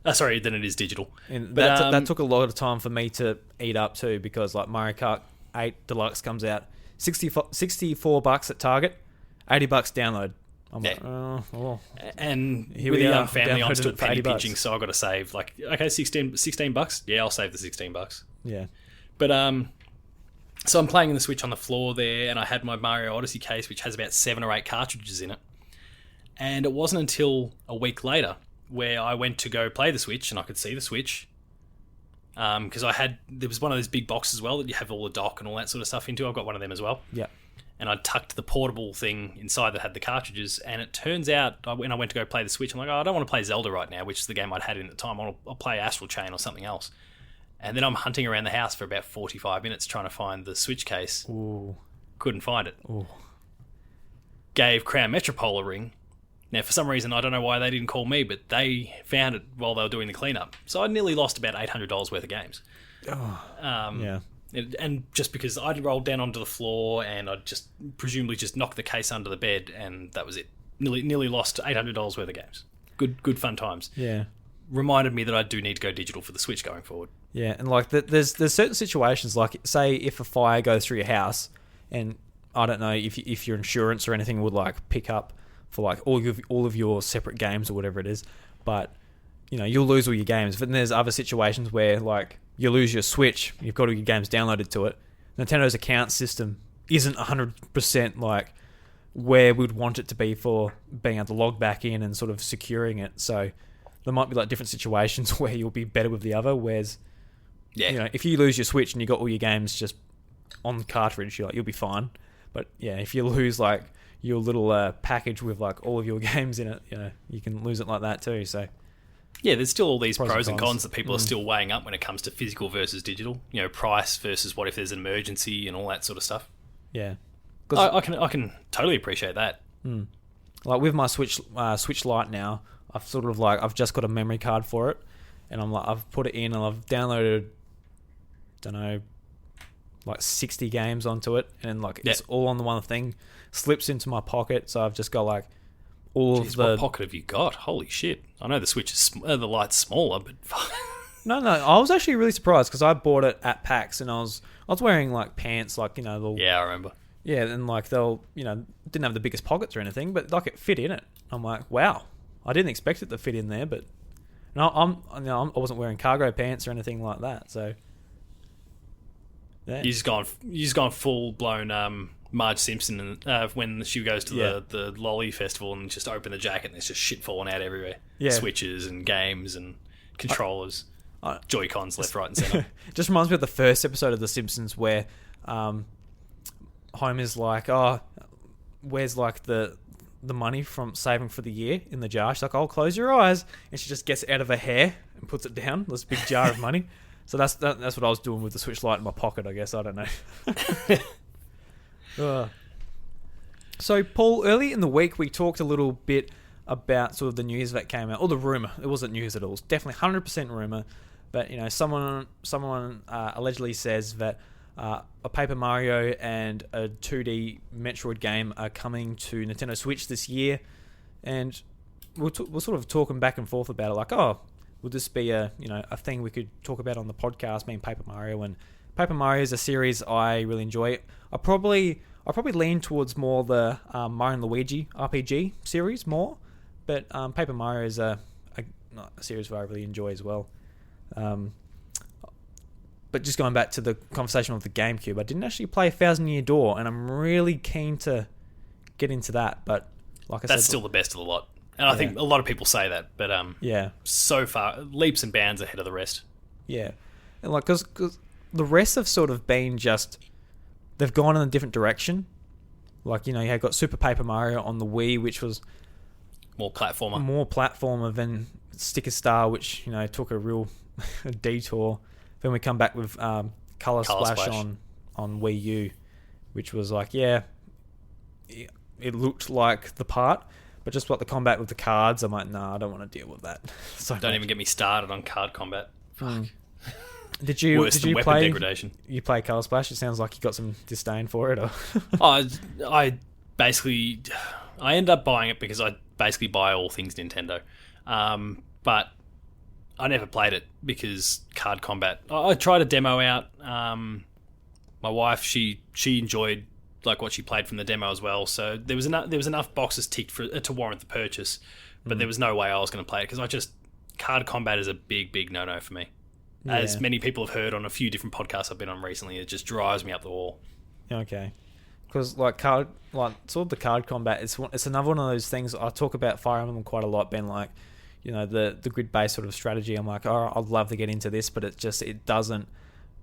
Than it is digital. And that took a lot of time for me to eat up too, because like Mario Kart 8 Deluxe comes out, $64 at Target, $80 download. I'm like, oh. And with a young family, I'm still penny pinching, so I've got to save. Like, okay, $16. Yeah, I'll save the $16. Yeah. But so I'm playing in the Switch on the floor there, and I had my Mario Odyssey case, which has about 7 or 8 cartridges in it. And it wasn't until a week later where I went to go play the Switch, and I could see the Switch, because there was one of those big boxes as well that you have all the dock and all that sort of stuff into. I've got one of them as well. Yeah. and I tucked the portable thing inside that had the cartridges, and it turns out when I went to go play the Switch, I'm like, oh, I don't want to play Zelda right now, which is the game I'd had in at the time. I'll play Astral Chain or something else. And then I'm hunting around the house for about 45 minutes trying to find the Switch case. Ooh. Couldn't find it. Ooh. Gave Crown Metropole a ring. Now, for some reason, I don't know why they didn't call me, but they found it while they were doing the cleanup. So I nearly lost about $800 worth of games. Oh, yeah. And just because I'd rolled down onto the floor and I'd just presumably just knocked the case under the bed, and that was it. Nearly lost $800 worth of games. Good fun times. Yeah. Reminded me that I do need to go digital for the Switch going forward. Yeah, and like there's certain situations, like say if a fire goes through your house, and I don't know if your insurance or anything would like pick up for like all of your separate games or whatever it is, but you know you'll lose all your games. But then there's other situations where like you lose your Switch, you've got all your games downloaded to it. Nintendo's account system isn't 100% like where we'd want it to be for being able to log back in and sort of securing it. So there might be like different situations where you'll be better with the other, whereas you know, if you lose your Switch and you got all your games just on the cartridge, you'll be fine. But yeah, if you lose like your little package with like all of your games in it, you know, you can lose it like that too. So yeah, there's still all these pros and cons that people are still weighing up when it comes to physical versus digital. You know, price versus what if there's an emergency and all that sort of stuff. Yeah, I can totally appreciate that. Like with my Switch Lite now, I've just got a memory card for it, and I've put it in and I've downloaded, don't know, like 60 games onto it, and like it's all on the one thing, slips into my pocket, so I've just got like what pocket have you got? Holy shit! I know the Switch is the Lite's smaller, but no, I was actually really surprised because I bought it at PAX and I was wearing like pants, like, you know, I remember. Yeah, and like they'll, you know, didn't have the biggest pockets or anything, but like it fit in it. I'm like, wow, I didn't expect it to fit in there, but no, I wasn't wearing cargo pants or anything like that, so. Yeah. You just gone full blown Marge Simpson when she goes to the Lolly Festival and just open the jacket and there's just shit falling out everywhere. Yeah. Switches and games and controllers, Joy-Cons left, right, and centre. Just reminds me of the first episode of The Simpsons where Homer's like, "Oh, where's like the money from saving for the year in the jar?" She's like, "Oh, close your eyes," and she just gets it out of her hair and puts it down. This big jar of money. So that's what I was doing with the Switch Lite in my pocket, I guess. I don't know. So, Paul, early in the week, we talked a little bit about sort of the news that came out, or the rumour. It wasn't news at all. It was definitely 100% rumour. But, you know, someone allegedly says that a Paper Mario and a 2D Metroid game are coming to Nintendo Switch this year. And we're sort of talking back and forth about it, like, oh, would this be a thing we could talk about on the podcast, being Paper Mario? And Paper Mario is a series I really enjoy. I probably lean towards more the Mario and Luigi RPG series more, but Paper Mario is a series that I really enjoy as well. But just going back to the conversation with the GameCube, I didn't actually play 1,000 Year Door, and I'm really keen to get into that. But like I said, that's still the best of the lot. And I think a lot of people say that, but so far, leaps and bounds ahead of the rest. Yeah. And like, because the rest have sort of been just, they've gone in a different direction. Like, you know, you had got Super Paper Mario on the Wii, which was more platformer than Sticker Star, which, you know, took a real detour. Then we come back with Color Splash on Wii U, which was like, it looked like the part. But just what the combat with the cards, I'm like, nah, I don't want to deal with that. Don't even get me started on card combat. Fuck. Did you weapon play degradation? You play Color Splash? It sounds like you got some disdain for it. Or I end up buying it because I basically buy all things Nintendo. But I never played it because card combat. I tried a demo out. My wife, she enjoyed like what she played from the demo as well. So there was enough boxes ticked to warrant the purchase, but there was no way I was going to play it because card combat is a big no for me. Yeah. As many people have heard on a few different podcasts I've been on recently, it just drives me up the wall. Okay, because the card combat, it's another one of those things. I talk about Fire Emblem quite a lot, being like, you know, the grid based sort of strategy. I'm like, oh, I'd love to get into this, but it doesn't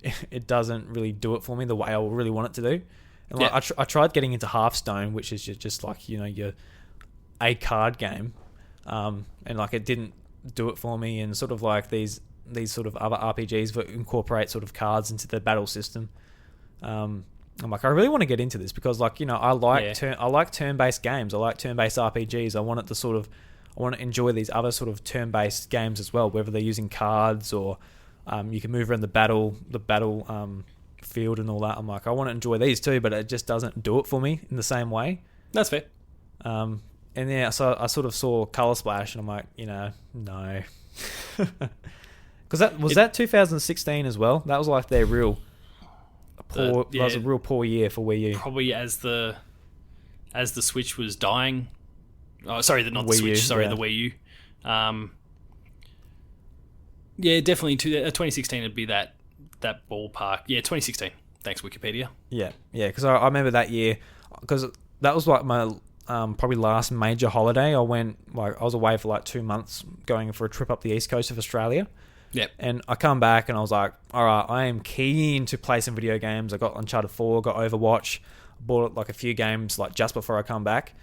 really do it for me the way I really want it to do. And like, I tried getting into Hearthstone, which is just like, you know, your a card game, and like it didn't do it for me. And sort of like these sort of other RPGs that incorporate sort of cards into the battle system. I'm like, I really want to get into this because, like, you know, I like turn-based games. I like turn-based RPGs. I want to enjoy these other sort of turn-based games as well, whether they're using cards or you can move around the battle field and all that. I'm like, I want to enjoy these too, but it just doesn't do it for me in the same way. That's fair. And yeah, so I sort of saw Color Splash, and I'm like, you know, no, because that 2016 as well. That was like their real poor. That was a real poor year for Wii U. Probably as the Switch was dying. Oh, sorry, not the Wii Switch. U, Sorry, yeah. the Wii U. Yeah, definitely. 2016 would be that ballpark. Yeah, 2016. Thanks, Wikipedia. Yeah, because I remember that year, because that was like my probably last major holiday. I was away for like 2 months going for a trip up the east coast of Australia. Yep. And I come back and I was like, all right, I am keen to play some video games. I got Uncharted 4, got Overwatch, bought like a few games like just before I come back.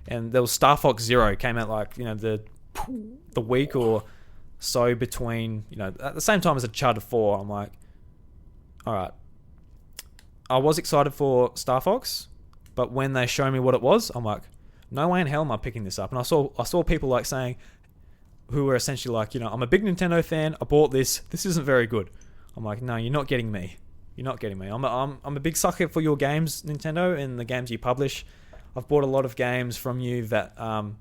And there was Star Fox Zero came out like, you know, the week or so between, you know, at the same time as Uncharted 4. I'm like, all right. I was excited for Star Fox, but when they show me what it was, I'm like, no way in hell am I picking this up. And I saw people like saying, who were essentially like, you know, I'm a big Nintendo fan. I bought this. This isn't very good. I'm like, no, you're not getting me. You're not getting me. I'm a big sucker for your games, Nintendo, and the games you publish. I've bought a lot of games from you that I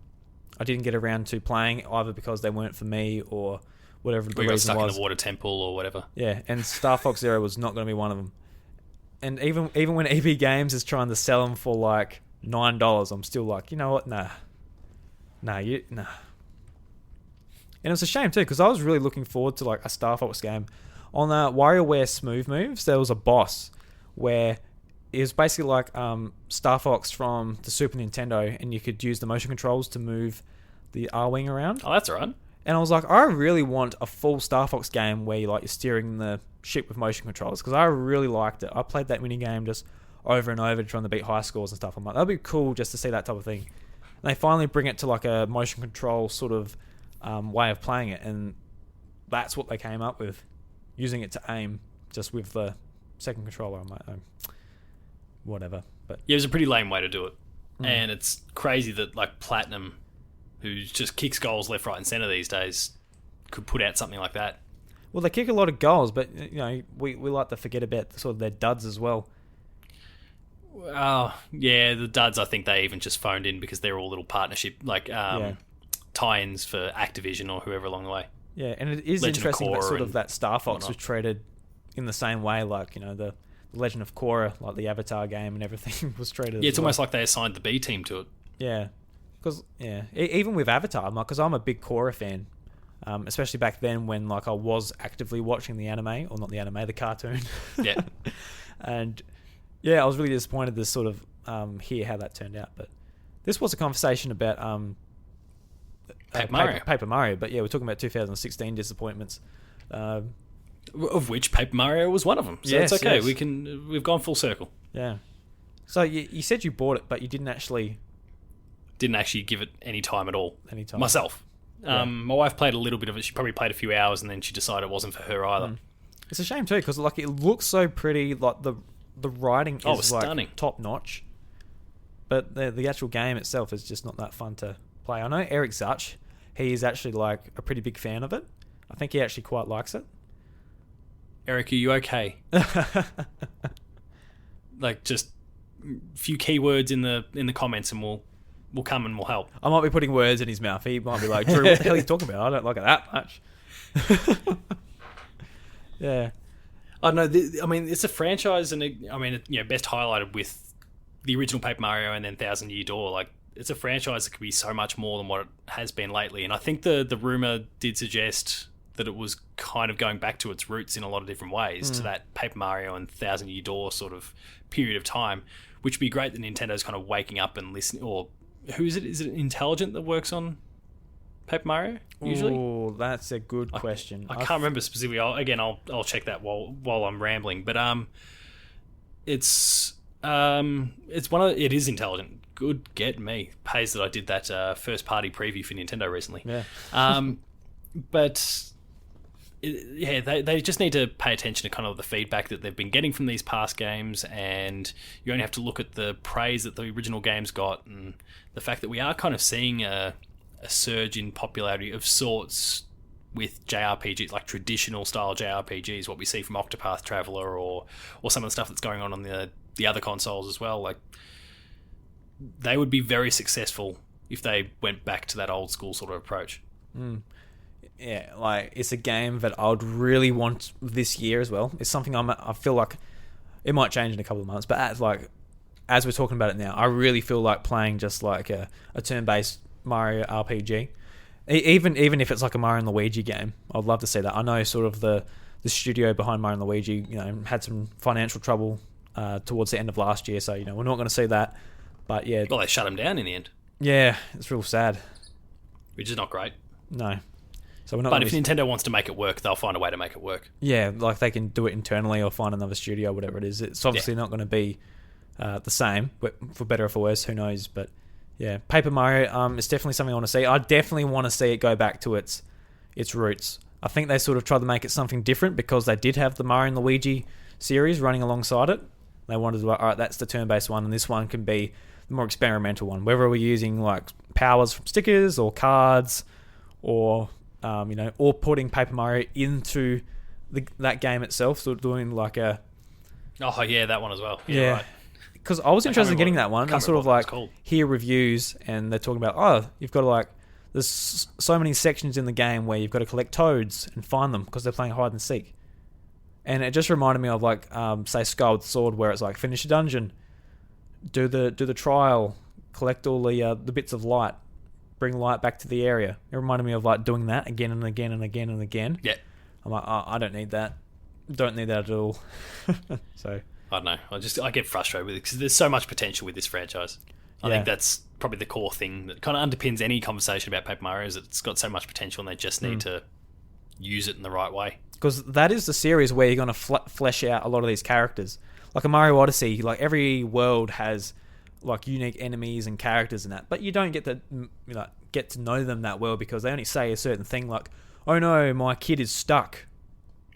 didn't get around to playing, either because they weren't for me or whatever the reason was. Got stuck in the water temple or whatever. Yeah, and Star Fox Zero was not going to be one of them. And even when EB Games is trying to sell them for like $9, I'm still like, you know what? Nah. And it was a shame too, because I was really looking forward to like a Star Fox game. On WarioWare Smooth Moves, there was a boss where it was basically like Star Fox from the Super Nintendo, and you could use the motion controls to move the R-Wing around. Oh, that's all right. And I was like, I really want a full Star Fox game where you're steering the ship with motion controls, because I really liked it. I played that mini game just over and over trying to beat high scores and stuff. I'm like, that'd be cool just to see that type of thing. And they finally bring it to like a motion control sort of way of playing it, and that's what they came up with, using it to aim just with the second controller. I'm like, oh, whatever. But yeah, it was a pretty lame way to do it. And it's crazy that like Platinum, who just kicks goals left, right, and centre these days, could put out something like that. Well, they kick a lot of goals, but you know, we like to forget about sort of their duds as well. Oh, yeah, the duds, I think they even just phoned in because they're all little partnership, like tie-ins for Activision or whoever along the way. Yeah, and it is Legend of interesting that Korra sort of that Star Fox whatnot. was treated in the same way, like, you know, the Legend of Korra, like the Avatar game and everything was treated. Yeah, it's as well. almost like they assigned the B team to it. Yeah, because even with Avatar, because I'm a big Korra fan, especially back then when like I was actively watching the anime, or not the anime, the cartoon. Yeah. And yeah, I was really disappointed to sort of hear how that turned out. But this was a conversation about Paper Mario. But yeah, we're talking about 2016 disappointments. Of which Paper Mario was one of them. So Yes, it's okay. yes. We've gone full circle. Yeah. So you said you bought it, but you didn't actually Give it any time at all. any time. Myself. Yeah. My wife played a little bit of it. She probably played a few hours and then she decided it wasn't for her either. It's a shame too, because like it looks so pretty. Like the writing is like stunning. top notch, but the actual game itself is just not that fun to play. I know Eric Zach, he is actually like a pretty big fan of it. I think he actually quite likes it. Eric, are you okay? Like, just a few keywords in the comments and we'll come and we'll help. I might be putting words in his mouth. He might be like, Drew, what the hell are you talking about? I don't like it that much. Yeah. I don't know. I mean, it's a franchise, and best highlighted with the original Paper Mario and then Thousand Year Door. Like, it's a franchise that could be so much more than what it has been lately. And I think the rumor did suggest that it was kind of going back to its roots in a lot of different ways, to that Paper Mario and Thousand Year Door sort of period of time, which would be great that Nintendo's kind of waking up and listening. Or who is it? Is it Intelligent that works on Paper Mario usually? Oh, that's a good question. I can't remember specifically. I'll check that while I'm rambling. But It is intelligent. Good get me. Pays that I did that first party preview for Nintendo recently. Yeah. But they just need to pay attention to kind of the feedback that they've been getting from these past games, and you only have to look at the praise that the original games got, and the fact that we are kind of seeing a surge in popularity of sorts with JRPGs, like traditional style JRPGs, what we see from Octopath Traveler or some of the stuff that's going on the other consoles as well. Like, they would be very successful if they went back to that old school sort of approach. Yeah, like, it's a game that I would really want this year as well. It's something I feel like it might change in a couple of months, but as we're talking about it now, I really feel like playing just like a turn-based Mario RPG. Even if it's like a Mario and Luigi game, I'd love to see that. I know sort of the studio behind Mario and Luigi, had some financial trouble towards the end of last year, so we're not going to see that. But yeah, well, they shut them down in the end. Yeah, it's real sad. Which is not great. No. So we're not. But if Nintendo wants to make it work, they'll find a way to make it work. Yeah, like they can do it internally or find another studio, whatever it is. It's obviously not going to be the same, but for better or for worse, who knows? But yeah, Paper Mario, it's definitely something I want to see. I definitely want to see it go back to its roots. I think they sort of tried to make it something different because they did have the Mario and Luigi series running alongside it. They wanted to, all right, that's the turn-based one, and this one can be the more experimental one. Whether we're using like powers from stickers or cards, or or putting Paper Mario into that game itself, so doing like a... Oh yeah, that one as well. Yeah. Right. Because I was interested in getting that one. I sort of like hear reviews and they're talking about, you've got to like... There's so many sections in the game where you've got to collect toads and find them because they're playing hide and seek. And it just reminded me of like, say, Skyward Sword, where it's like, finish a dungeon, do the trial, collect all the bits of light, bring light back to the area. It reminded me of like doing that again and again and again and again. Yeah. I'm like, I don't need that. Don't need that at all. So I don't know. I get frustrated with it because there's so much potential with this franchise. I think that's probably the core thing that kind of underpins any conversation about Paper Mario, is that it's got so much potential and they just need to use it in the right way. Because that is the series where you're going to flesh out a lot of these characters. Like a Mario Odyssey, like every world has like unique enemies and characters and that, but you don't get to know them that well because they only say a certain thing like, oh no, my kid is stuck.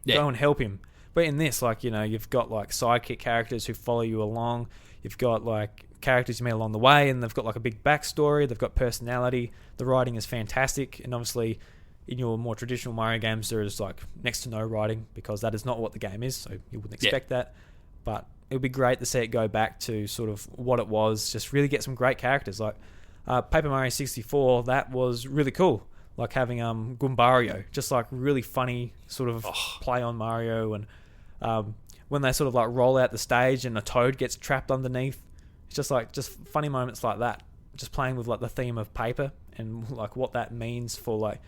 Yeah. Go and help him. But in this, like, you've got like sidekick characters who follow you along. You've got like characters you meet along the way, and they've got like a big backstory. They've got personality. The writing is fantastic, and obviously in your more traditional Mario games, there is like next to no writing because that is not what the game is, so you wouldn't expect that. But it would be great to see it go back to sort of what it was, just really get some great characters. Like Paper Mario 64, that was really cool. Like having Goombario, just like really funny sort of play on Mario, and when they sort of like roll out the stage and a toad gets trapped underneath, it's just funny moments like that. Just playing with like the theme of paper and like what that means for like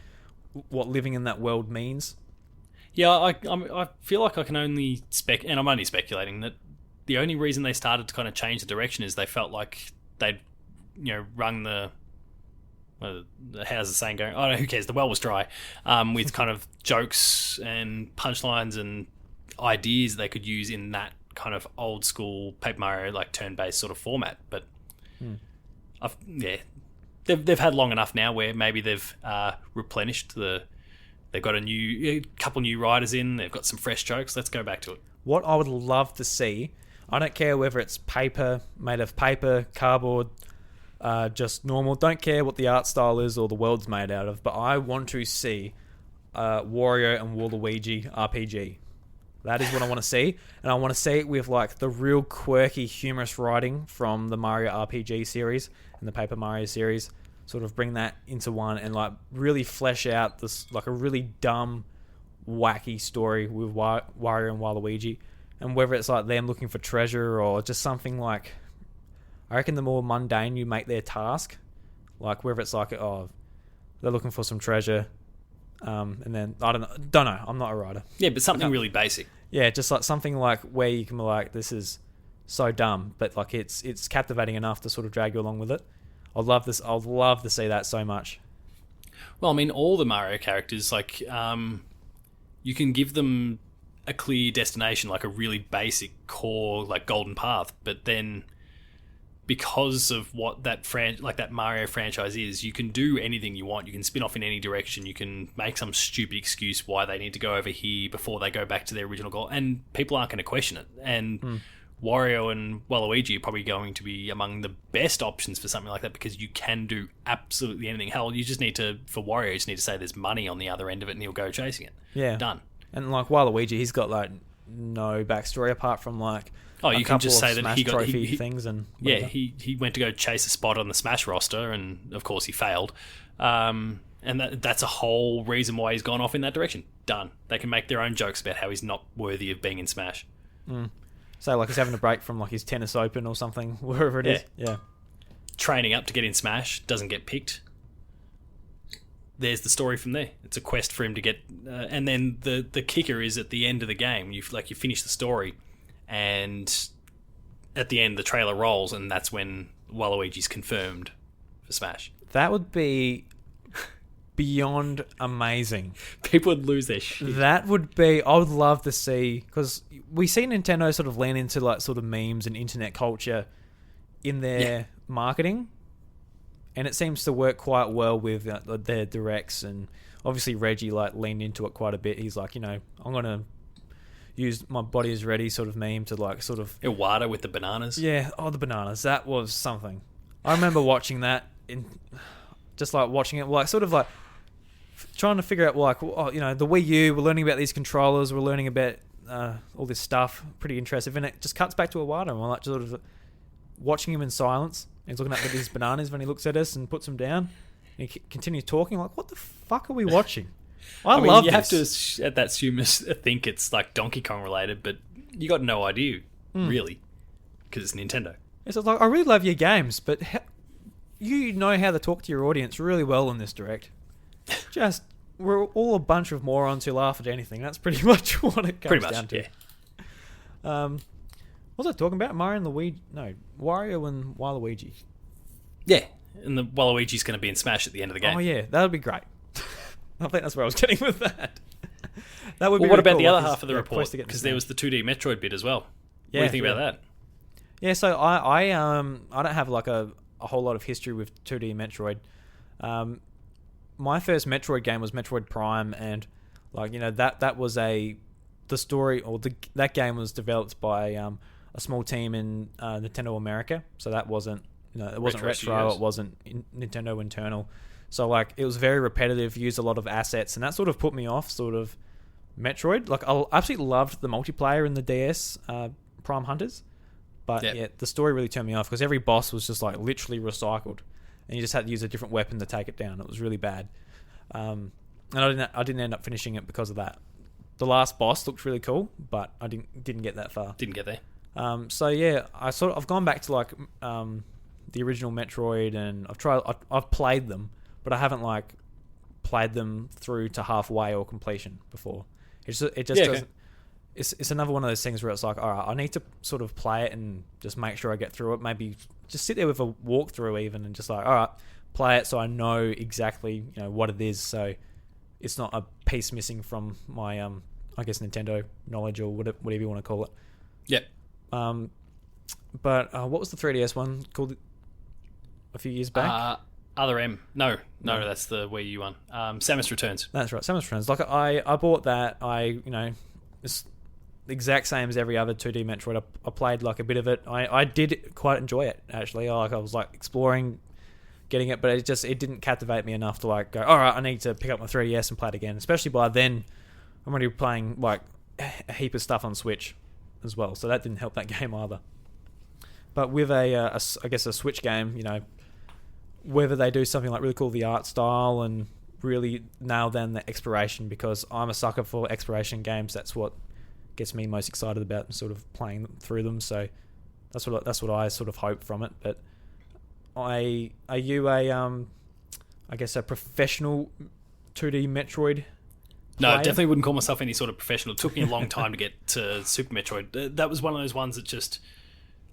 what living in that world means. Yeah, I feel like I can only and I'm only speculating, that the only reason they started to kind of change the direction is they felt like they'd rung how's the saying going? Oh no, who cares? The well was dry, with kind of jokes and punchlines and ideas they could use in that kind of old school Paper Mario like turn-based sort of format. But they've had long enough now where maybe they've replenished they've got a couple new writers in, they've got some fresh jokes. Let's go back to it. What I would love to see, I don't care whether it's paper, made of paper, cardboard, just normal, don't care what the art style is or the world's made out of, but I want to see Wario and Waluigi RPG. That is what I want to see, and I want to see it with like the real quirky, humorous writing from the Mario RPG series and the Paper Mario series. Sort of bring that into one and like really flesh out this like a really dumb, wacky story with Wario and Waluigi, and whether it's like them looking for treasure or just something like, I reckon the more mundane you make their task, like whether it's like, they're looking for some treasure, and then I don't know. I'm not a writer. Yeah, but something really basic. Yeah, just like something like where you can be like, this is so dumb, but like it's captivating enough to sort of drag you along with it. I'd love to see that so much. Well, I mean, all the Mario characters, like, you can give them a clear destination, like a really basic core, like golden path. But then, because of what that that Mario franchise is, you can do anything you want. You can spin off in any direction. You can make some stupid excuse why they need to go over here before they go back to their original goal, and people aren't going to question it. And Wario and Waluigi are probably going to be among the best options for something like that, because you can do absolutely anything. Hell, you just need to, for Wario, you just need to say there's money on the other end of it and he'll go chasing it. Yeah. Done. And like Waluigi, he's got like no backstory apart from like you can just say that Smash he got trophy things and whatever. he went to go chase a spot on the Smash roster, and of course he failed. And that's a whole reason why he's gone off in that direction. Done. They can make their own jokes about how he's not worthy of being in Smash. So like he's having a break from like his tennis open or something, wherever it is. Yeah. Training up to get in Smash, doesn't get picked. There's the story from there. It's a quest for him to get, and then the kicker is at the end of the game. You finish the story, and at the end the trailer rolls, and that's when Waluigi's confirmed for Smash. That would be beyond amazing. People would lose their shit. That would be. I would love to see, because we see Nintendo sort of lean into like sort of memes and internet culture in their marketing. And it seems to work quite well with their directs, and obviously Reggie like leaned into it quite a bit. He's like, I'm gonna use my body is ready sort of meme to like sort of Iwata with the bananas. Yeah, the bananas. That was something. I remember watching that just like watching it, like sort of like trying to figure out like, the Wii U. We're learning about these controllers. We're learning about all this stuff. Pretty interesting, and it just cuts back to Iwata, and we're like sort of watching him in silence. He's looking at these bananas when he looks at us and puts them down. And he continues talking like, what the fuck are we watching? I love you this. have to think it's like Donkey Kong related, but you got no idea, really, because it's Nintendo. It's like, I really love your games, but you know how to talk to your audience really well in this direct. Just, we're all a bunch of morons who laugh at anything. That's pretty much what it comes down to. Yeah. What was I talking about? Mario and Luigi? No, Wario and Waluigi. Yeah, and the Waluigi's going to be in Smash at the end of the game. Oh yeah, that would be great. I think that's where I was getting with that. That would be. Well, what really about cool, the other like half of the report? Because there was the 2D Metroid bit as well. Yeah, what do you think about that? Yeah, so I don't have like a whole lot of history with 2D Metroid. My first Metroid game was Metroid Prime, and like that was the story, or that game was developed by a small team in Nintendo America, so that wasn't it wasn't retro, it wasn't Nintendo internal, so like it was very repetitive, used a lot of assets, and that sort of put me off sort of Metroid. Like I absolutely loved the multiplayer in the DS Prime Hunters, but the story really turned me off, because every boss was just like literally recycled, and you just had to use a different weapon to take it down. It was really bad, and I didn't end up finishing it because of that. The last boss looked really cool, but I didn't get that far. Didn't get there. So yeah, I've gone back to like the original Metroid, and I've played them, but I haven't like played them through to halfway or completion before. It just doesn't. It's another one of those things where it's like, all right, I need to sort of play it and just make sure I get through it. Maybe just sit there with a walkthrough even, and just like, all right, play it so I know exactly what it is. So it's not a piece missing from my I guess Nintendo knowledge, or whatever you want to call it. Yep. But what was the 3DS one called a few years back? Other M. No, that's the Wii U one. Samus Returns. That's right, Samus Returns. Like I bought that. It's the exact same as every other 2D Metroid. I played like a bit of it. I did quite enjoy it actually. I was like exploring, getting it, but it didn't captivate me enough to like go, all right, I need to pick up my 3DS and play it again. Especially by then, I'm already playing like a heap of stuff on Switch as well, so that didn't help that game either. But with I guess a Switch game, whether they do something like really cool, the art style, and really nail down the exploration, because I'm a sucker for exploration games. That's what gets me most excited about sort of playing through them. So that's what I sort of hope from it. But are you I guess a professional 2D Metroid? No, I definitely wouldn't call myself any sort of professional. It took me a long time to get to Super Metroid. That was one of those ones that just,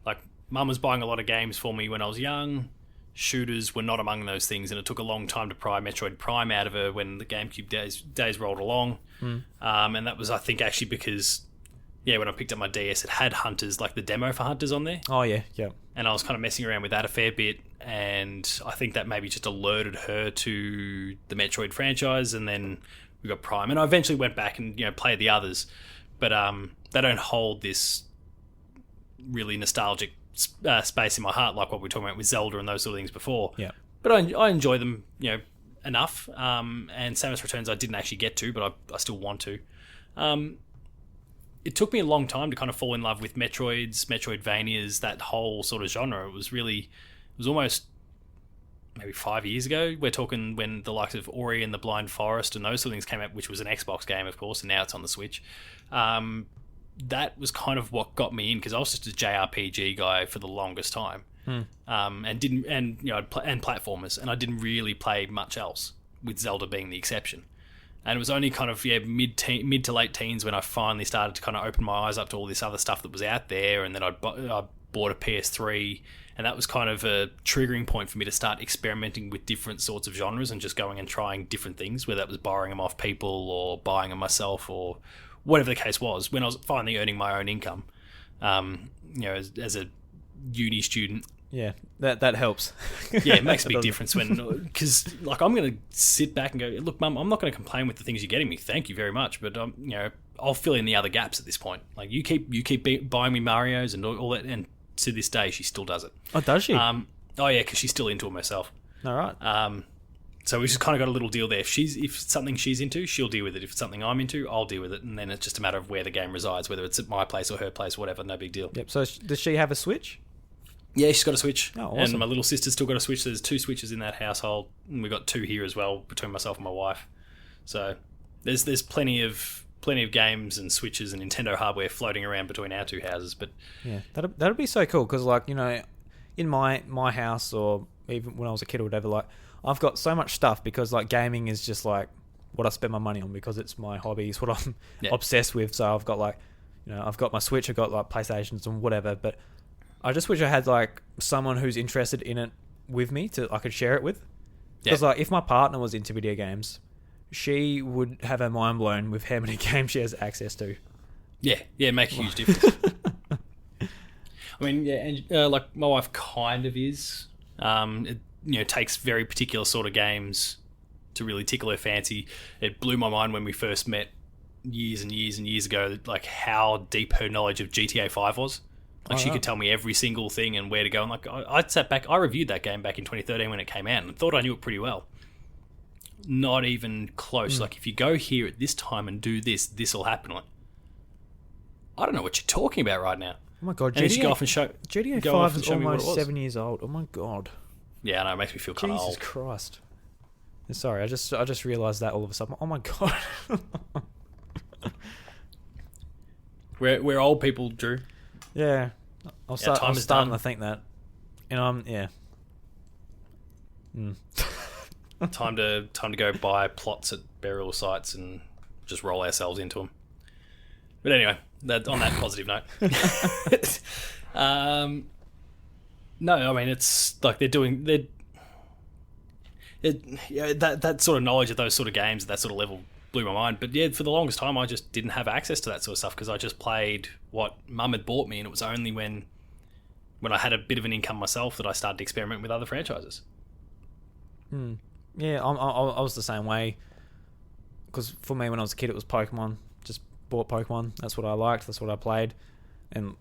like, Mum was buying a lot of games for me when I was young. shooters were not among those things, and it took a long time to pry Metroid Prime out of her when the GameCube days rolled along. And that was, I think, actually because, when I picked up my DS, it had Hunters, like the demo for Hunters on there. Oh, yeah, yeah. And I was kind of messing around with that a fair bit, and I think that maybe just alerted her to the Metroid franchise, and then we got Prime. And I eventually went back and, played the others, but they don't hold this really nostalgic space in my heart like what we were talking about with Zelda and those sort of things before. Yeah. But I enjoy them, enough. And Samus Returns I didn't actually get to, but I still want to. It took me a long time to kind of fall in love with Metroids, Metroidvanias, that whole sort of genre. It was almost maybe 5 years ago. We're talking when the likes of Ori and the Blind Forest and those sort of things came out, which was an Xbox game, of course, and now it's on the Switch. That was kind of what got me in, because I was just a JRPG guy for the longest time, and platformers, and I didn't really play much else, with Zelda being the exception. And it was only kind of mid to late teens when I finally started to kind of open my eyes up to all this other stuff that was out there, and then I bought a PS3, and that was kind of a triggering point for me to start experimenting with different sorts of genres and just going and trying different things, whether that was borrowing them off people or buying them myself or whatever the case was. When I was finally earning my own income, as a uni student. Yeah, that helps. Yeah, it makes a big difference because I'm going to sit back and go, look, Mum, I'm not going to complain with the things you're getting me. Thank you very much, but I'll fill in the other gaps at this point. Like you keep buying me Marios and all that, and to this day she still does it. Oh, does she? Oh yeah, because she's still into them herself. All right. So we just kind of got a little deal there. If it's something she's into, she'll deal with it. If it's something I'm into, I'll deal with it, and then it's just a matter of where the game resides, whether it's at my place or her place, whatever. No big deal. Yep. So does she have a Switch? Yeah, she's got a Switch. Oh, awesome. And my little sister's still got a Switch. There's 2 Switches in that household, and we've got 2 here as well between myself and my wife. So there's plenty of games and Switches and Nintendo hardware floating around between our 2 houses. But yeah, that'd be so cool, because in my house, or even when I was a kid or whatever, I've got so much stuff, because gaming is just what I spend my money on, because it's my hobby. It's what I'm obsessed with. So I've got I've got my Switch, I've got PlayStations and whatever, but I just wish I had someone who's interested in it with me I could share it with. Because if my partner was into video games, she would have her mind blown with how many games she has access to. Yeah, make a huge difference. I mean, and my wife kind of is. It takes very particular sort of games to really tickle her fancy. It blew my mind when we first met years and years and years ago, how deep her knowledge of GTA 5 was. She could tell me every single thing and where to go. And I sat back, I reviewed that game back in 2013 when it came out, and thought I knew it pretty well. Not even close. If you go here at this time and do this, this will happen. I don't know what you're talking about right now. Oh my god, and go off and show GTA go 5 off and is show me what it almost was. 7 years old. Oh my god. Yeah, I know, it makes me feel kind of old. Jesus Christ. Sorry, I just realised that all of a sudden. Oh my god. We're old people, Drew. Yeah. I'm starting to think that. And Time to go buy plots at burial sites and just roll ourselves into them. But anyway, on that positive note. No, I mean, it's that sort of knowledge of those sort of games at that sort of level blew my mind. But yeah, for the longest time I just didn't have access to that sort of stuff, because I just played what Mum had bought me, and it was only when I had a bit of an income myself that I started to experiment with other franchises. Yeah, I was the same way, because for me when I was a kid it was Pokemon. Just bought Pokemon. That's what I liked. That's what I played, and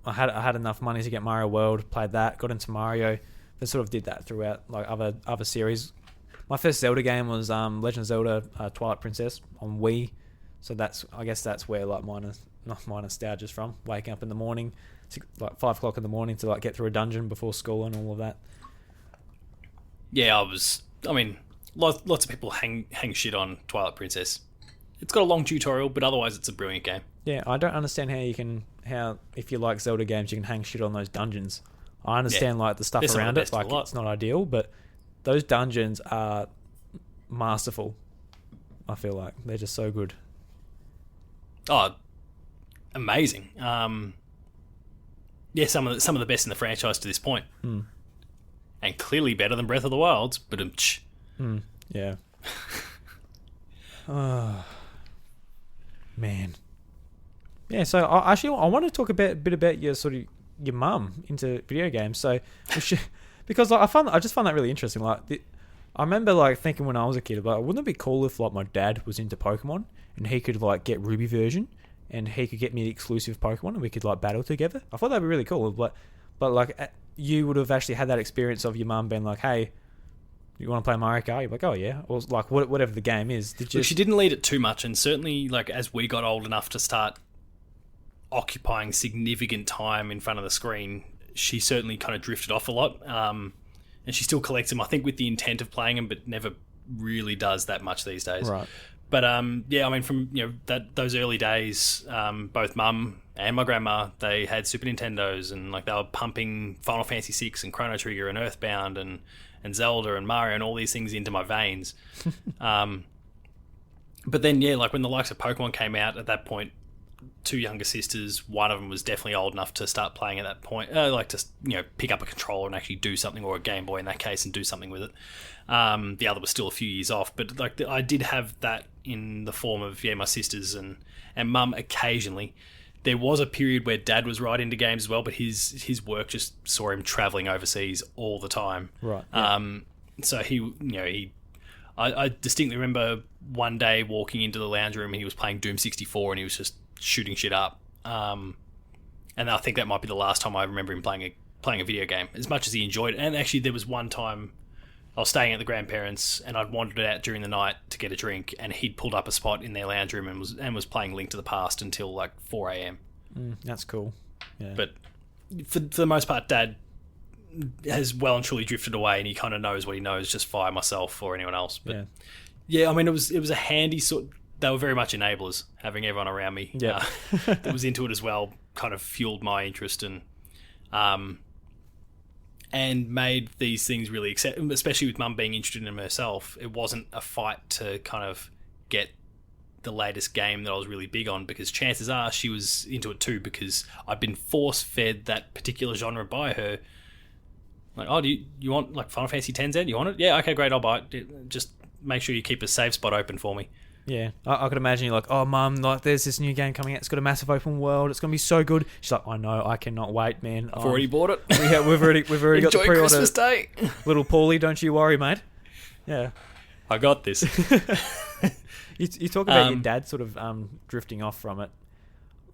I had enough money to get Mario World. Played that. Got into Mario. But sort of did that throughout other series. My first Zelda game was Legend of Zelda Twilight Princess on Wii. So I guess that's where my nostalgia's from. Waking up in the morning, 5 o'clock in the morning to get through a dungeon before school and all of that. Yeah, I mean, lots of people hang shit on Twilight Princess. It's got a long tutorial, but otherwise it's a brilliant game. Yeah, I don't understand how if you like Zelda games you can hang shit on those dungeons. I understand the stuff around it, it's not ideal, but those dungeons are masterful. I feel like they're just so good. Oh, amazing! Yeah, some of the best in the franchise to this point. and clearly better than Breath of the Wild. But yeah. Oh, man. Yeah, so I want to talk a bit about your sort of your mum into video games. So, because like, I just find that really interesting. Like, I remember like thinking when I was a kid, like, wouldn't it be cool if like my dad was into Pokemon and he could like get Ruby version and he could get me the exclusive Pokemon and we could like battle together? I thought that'd be really cool. But like you would have actually had that experience of your mum being like, hey, you want to play Mario Kart? You're like, oh yeah, or like whatever the game is. Look, she didn't lead it too much, and certainly like as we got old enough to start occupying significant time in front of the screen, she certainly kind of drifted off a lot. And she still collects them, I think, with the intent of playing them, but never really does that much these days. Right. But yeah, I mean, from those early days, both Mum and my grandma, they had Super Nintendos, and like they were pumping Final Fantasy VI and Chrono Trigger and Earthbound and Zelda and Mario and all these things into my veins. But then, yeah, like when the likes of Pokemon came out at that point, two younger sisters, one of them was definitely old enough to start playing at that point, like to pick up a controller and actually do something, or a Game Boy in that case, and do something with it. The other was still a few years off, but like I did have that in the form of my sisters and Mum occasionally. There was a period where Dad was right into games as well, but his work just saw him traveling overseas all the time. Right. Yeah. So I distinctly remember one day walking into the lounge room and he was playing Doom 64 and he was just shooting shit up. And I think that might be the last time I remember him playing a video game, as much as he enjoyed it. And actually, there was one time I was staying at the grandparents and I'd wandered out during the night to get a drink, and he'd pulled up a spot in their lounge room and was playing Link to the Past until like 4 a.m. That's cool. Yeah. But for the most part, Dad has well and truly drifted away, and he kind of knows what he knows just via myself or anyone else. But yeah, I mean, it was a handy sort. They were very much enablers, having everyone around me that was into it as well. Kind of fueled my interest and made these things really acceptable, especially with Mum being interested in them herself. It wasn't a fight to kind of get the latest game that I was really big on, because chances are she was into it too, because I'd been force-fed that particular genre by her. Like, oh, do you want like Final Fantasy X-Z? You want it? Yeah, okay, great, I'll buy it. Just make sure you keep a save spot open for me. Yeah, I could imagine you're like, oh, Mum, like, there's this new game coming out. It's got a massive open world. It's going to be so good. She's like, I know, I cannot wait, man. I've already bought it. Yeah, we've already got the pre-order. Christmas Day. Little Paulie, don't you worry, mate. Yeah. I got this. You talk about your dad sort of drifting off from it.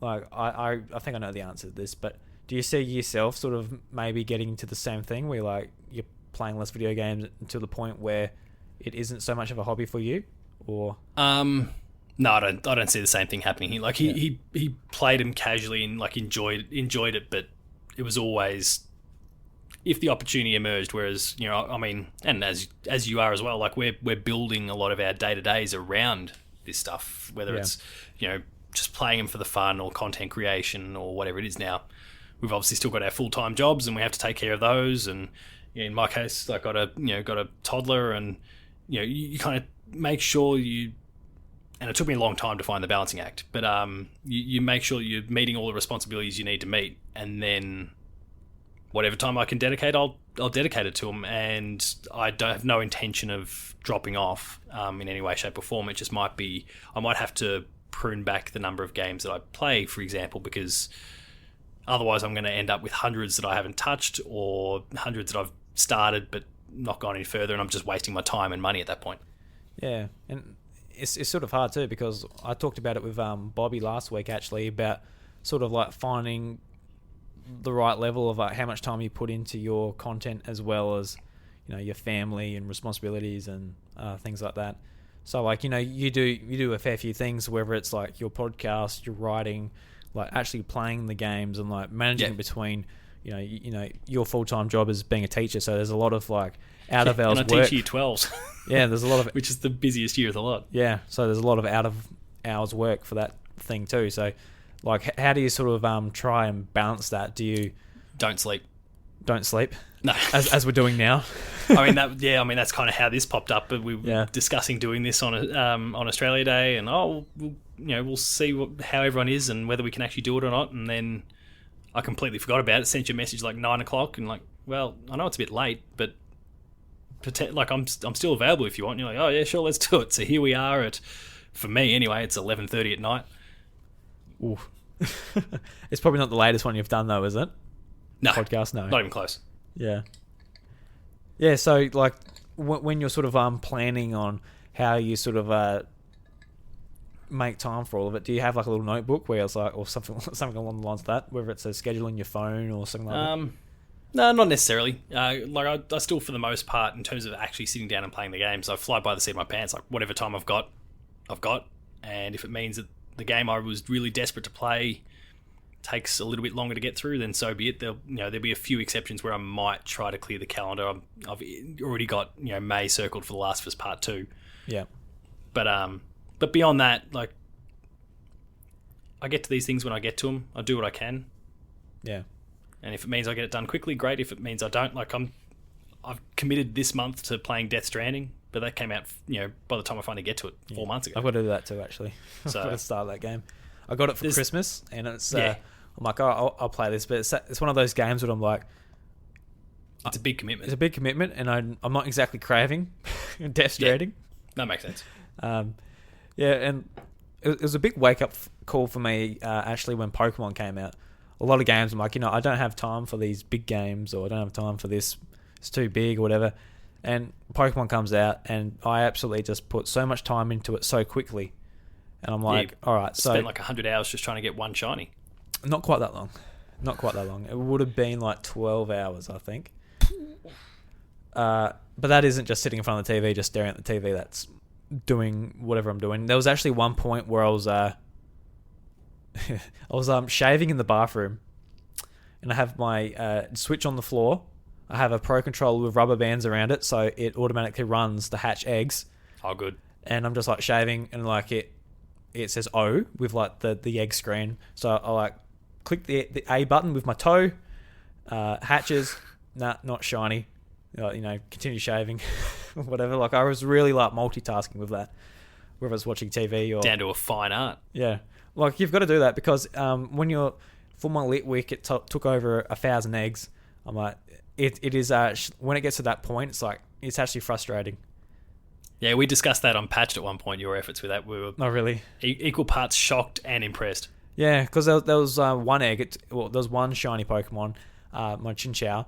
Like, I think I know the answer to this, but do you see yourself sort of maybe getting into the same thing where like you're playing less video games to the point where it isn't so much of a hobby for you? Or no, I don't see the same thing happening. Like he played them casually and like enjoyed it, but it was always if the opportunity emerged. Whereas I mean, and as you are as well, like we're building a lot of our day-to-days around this stuff, whether it's just playing them for the fun or content creation or whatever it is. Now we've obviously still got our full-time jobs and we have to take care of those, and in my case, I got a toddler, and you kind of make sure and it took me a long time to find the balancing act, but you make sure you're meeting all the responsibilities you need to meet, and then whatever time I can dedicate, I'll dedicate it to them, and I don't have no intention of dropping off in any way, shape or form. It just might be, I might have to prune back the number of games that I play, for example, because otherwise I'm going to end up with hundreds that I haven't touched, or hundreds that I've started but not gone any further, and I'm just wasting my time and money at that point. Yeah, and it's sort of hard too, because I talked about it with Bobby last week actually, about sort of like finding the right level of like how much time you put into your content, as well as your family and responsibilities and things like that. So like you do a fair few things, whether it's like your podcast, your writing, like actually playing the games, and like managing between your full-time job as being a teacher. So there's a lot of like out of hours work. And I teach year 12s. Yeah, there's a lot of which is the busiest year of the lot. Yeah, so there's a lot of out of hours work for that thing too. So like, how do you sort of try and balance that? Do you don't sleep? No, as we're doing now. I mean that's kind of how this popped up. But we were discussing doing this on Australia Day, and we'll see how everyone is and whether we can actually do it or not. And then I completely forgot about it. Sent you a message like 9 o'clock, and like, well, I know it's a bit late, but like I'm still available if you want. And you're like, oh yeah, sure, let's do it. So here we are at, for me anyway, it's 11:30 at night. Ooh. It's probably not the latest one you've done though, is it? No. Podcast? No. Not even close. Yeah. Yeah, so like when you're sort of planning on how you sort of make time for all of it, do you have like a little notebook where it's like, or something along the lines of that, whether it's a schedule on your phone or something like that? No, not necessarily. Like I still, for the most part, in terms of actually sitting down and playing the games, I fly by the seat of my pants. Like whatever time I've got, and if it means that the game I was really desperate to play takes a little bit longer to get through, then so be it. There'll be a few exceptions where I might try to clear the calendar. I've already got May circled for The Last of Us Part 2. Yeah. But beyond that, like, I get to these things when I get to them. I do what I can. Yeah. And if it means I get it done quickly, great. If it means I don't, like, I've committed this month to playing Death Stranding, but that came out, by the time I finally get to it, 4 months ago. I've got to do that too, actually. So I've got to start that game. I got it for Christmas, and it's yeah. I'm like, oh, I'll play this, but it's one of those games that I'm like, it's a big commitment. It's a big commitment, and I'm not exactly craving Death Stranding. Yeah, that makes sense. Yeah, and it was a big wake-up call for me, actually, when Pokemon came out. A lot of games, I'm like, I don't have time for these big games, or I don't have time for this, it's too big, or whatever. And Pokemon comes out, and I absolutely just put so much time into it so quickly. And I'm like, all right, so... spent like 100 hours just trying to get one shiny. Not quite that long. It would have been like 12 hours, I think. But that isn't just sitting in front of the TV, just staring at the TV. That's doing whatever I'm doing. There was actually one point where I was shaving in the bathroom, and I have my Switch on the floor. I have a Pro Controller with rubber bands around it, so it automatically runs to hatch eggs. Oh, good. And I'm just like shaving, and like it says O with like the egg screen. So I like click the A button with my toe, hatches, not shiny. Continue shaving, whatever. Like I was really like multitasking with that, whether it's watching TV or down to a fine art. Yeah, like you've got to do that because when you're for my lit week, it took over 1,000 eggs. I'm like, it is when it gets to that point, it's like it's actually frustrating. Yeah, we discussed that on Patched at one point. Your efforts with that, we were really equal parts shocked and impressed. Yeah, because there was one egg. There was one shiny Pokemon, my Chinchou.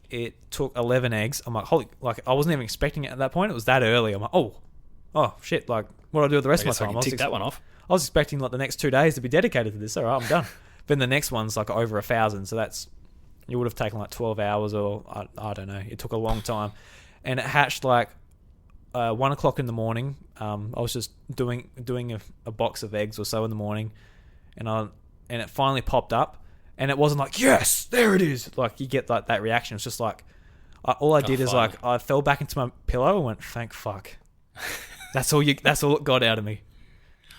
It took 11 eggs. I'm like, holy! Like I wasn't even expecting it at that point. It was that early. I'm like, oh shit! Like what do I do with the rest of my time? I can tick that one off. I was expecting like the next 2 days to be dedicated to this. All right, I'm done. Then the next one's like over 1,000. So it would have taken like 12 hours or I don't know. It took a long time, and it hatched like 1 o'clock in the morning. I was just doing a box of eggs or so in the morning, and it finally popped up. And it wasn't like, yes, there it is. Like, you get like that reaction. It's just like, all I did is like, I fell back into my pillow and went, thank fuck. That's all it got out of me.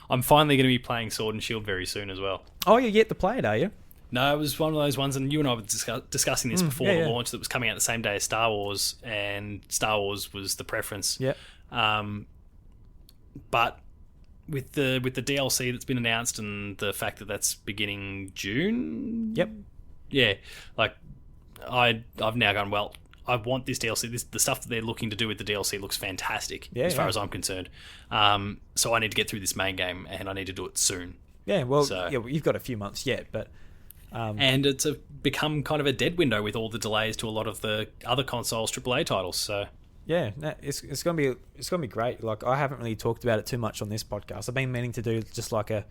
I'm finally going to be playing Sword and Shield very soon as well. Oh, you get to play it, are you? No, it was one of those ones, and you and I were discussing this before the launch, that was coming out the same day as Star Wars, and Star Wars was the preference. Yeah. But with the DLC that's been announced and the fact that that's beginning June. Yep. Yeah, like I've now gone, well, I want this DLC. The stuff that they're looking to do with the DLC looks fantastic as far as I'm concerned. So I need to get through this main game, and I need to do it soon. Yeah, well, you've got a few months yet, but and it's become kind of a dead window with all the delays to a lot of the other consoles AAA titles. So yeah, it's gonna be great. Like I haven't really talked about it too much on this podcast. I've been meaning to do just like a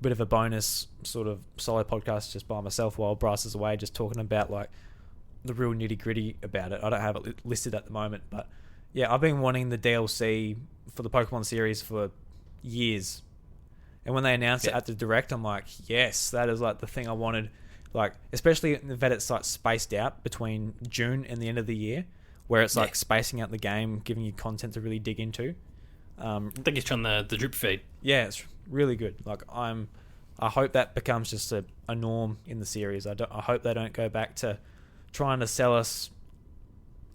bit of a bonus sort of solo podcast just by myself while Bryce is away, just talking about like the real nitty gritty about it. I don't have it listed at the moment, but yeah, I've been wanting the DLC for the Pokemon series for years. And when they announced it at the Direct, I'm like, yes, that is like the thing I wanted. Like, especially that it's like spaced out between June and the end of the year, where it's like spacing out the game, giving you content to really dig into. I think it's on the drip feed. Yeah, it's really good. Like I hope that becomes just a norm in the series. I hope they don't go back to trying to sell us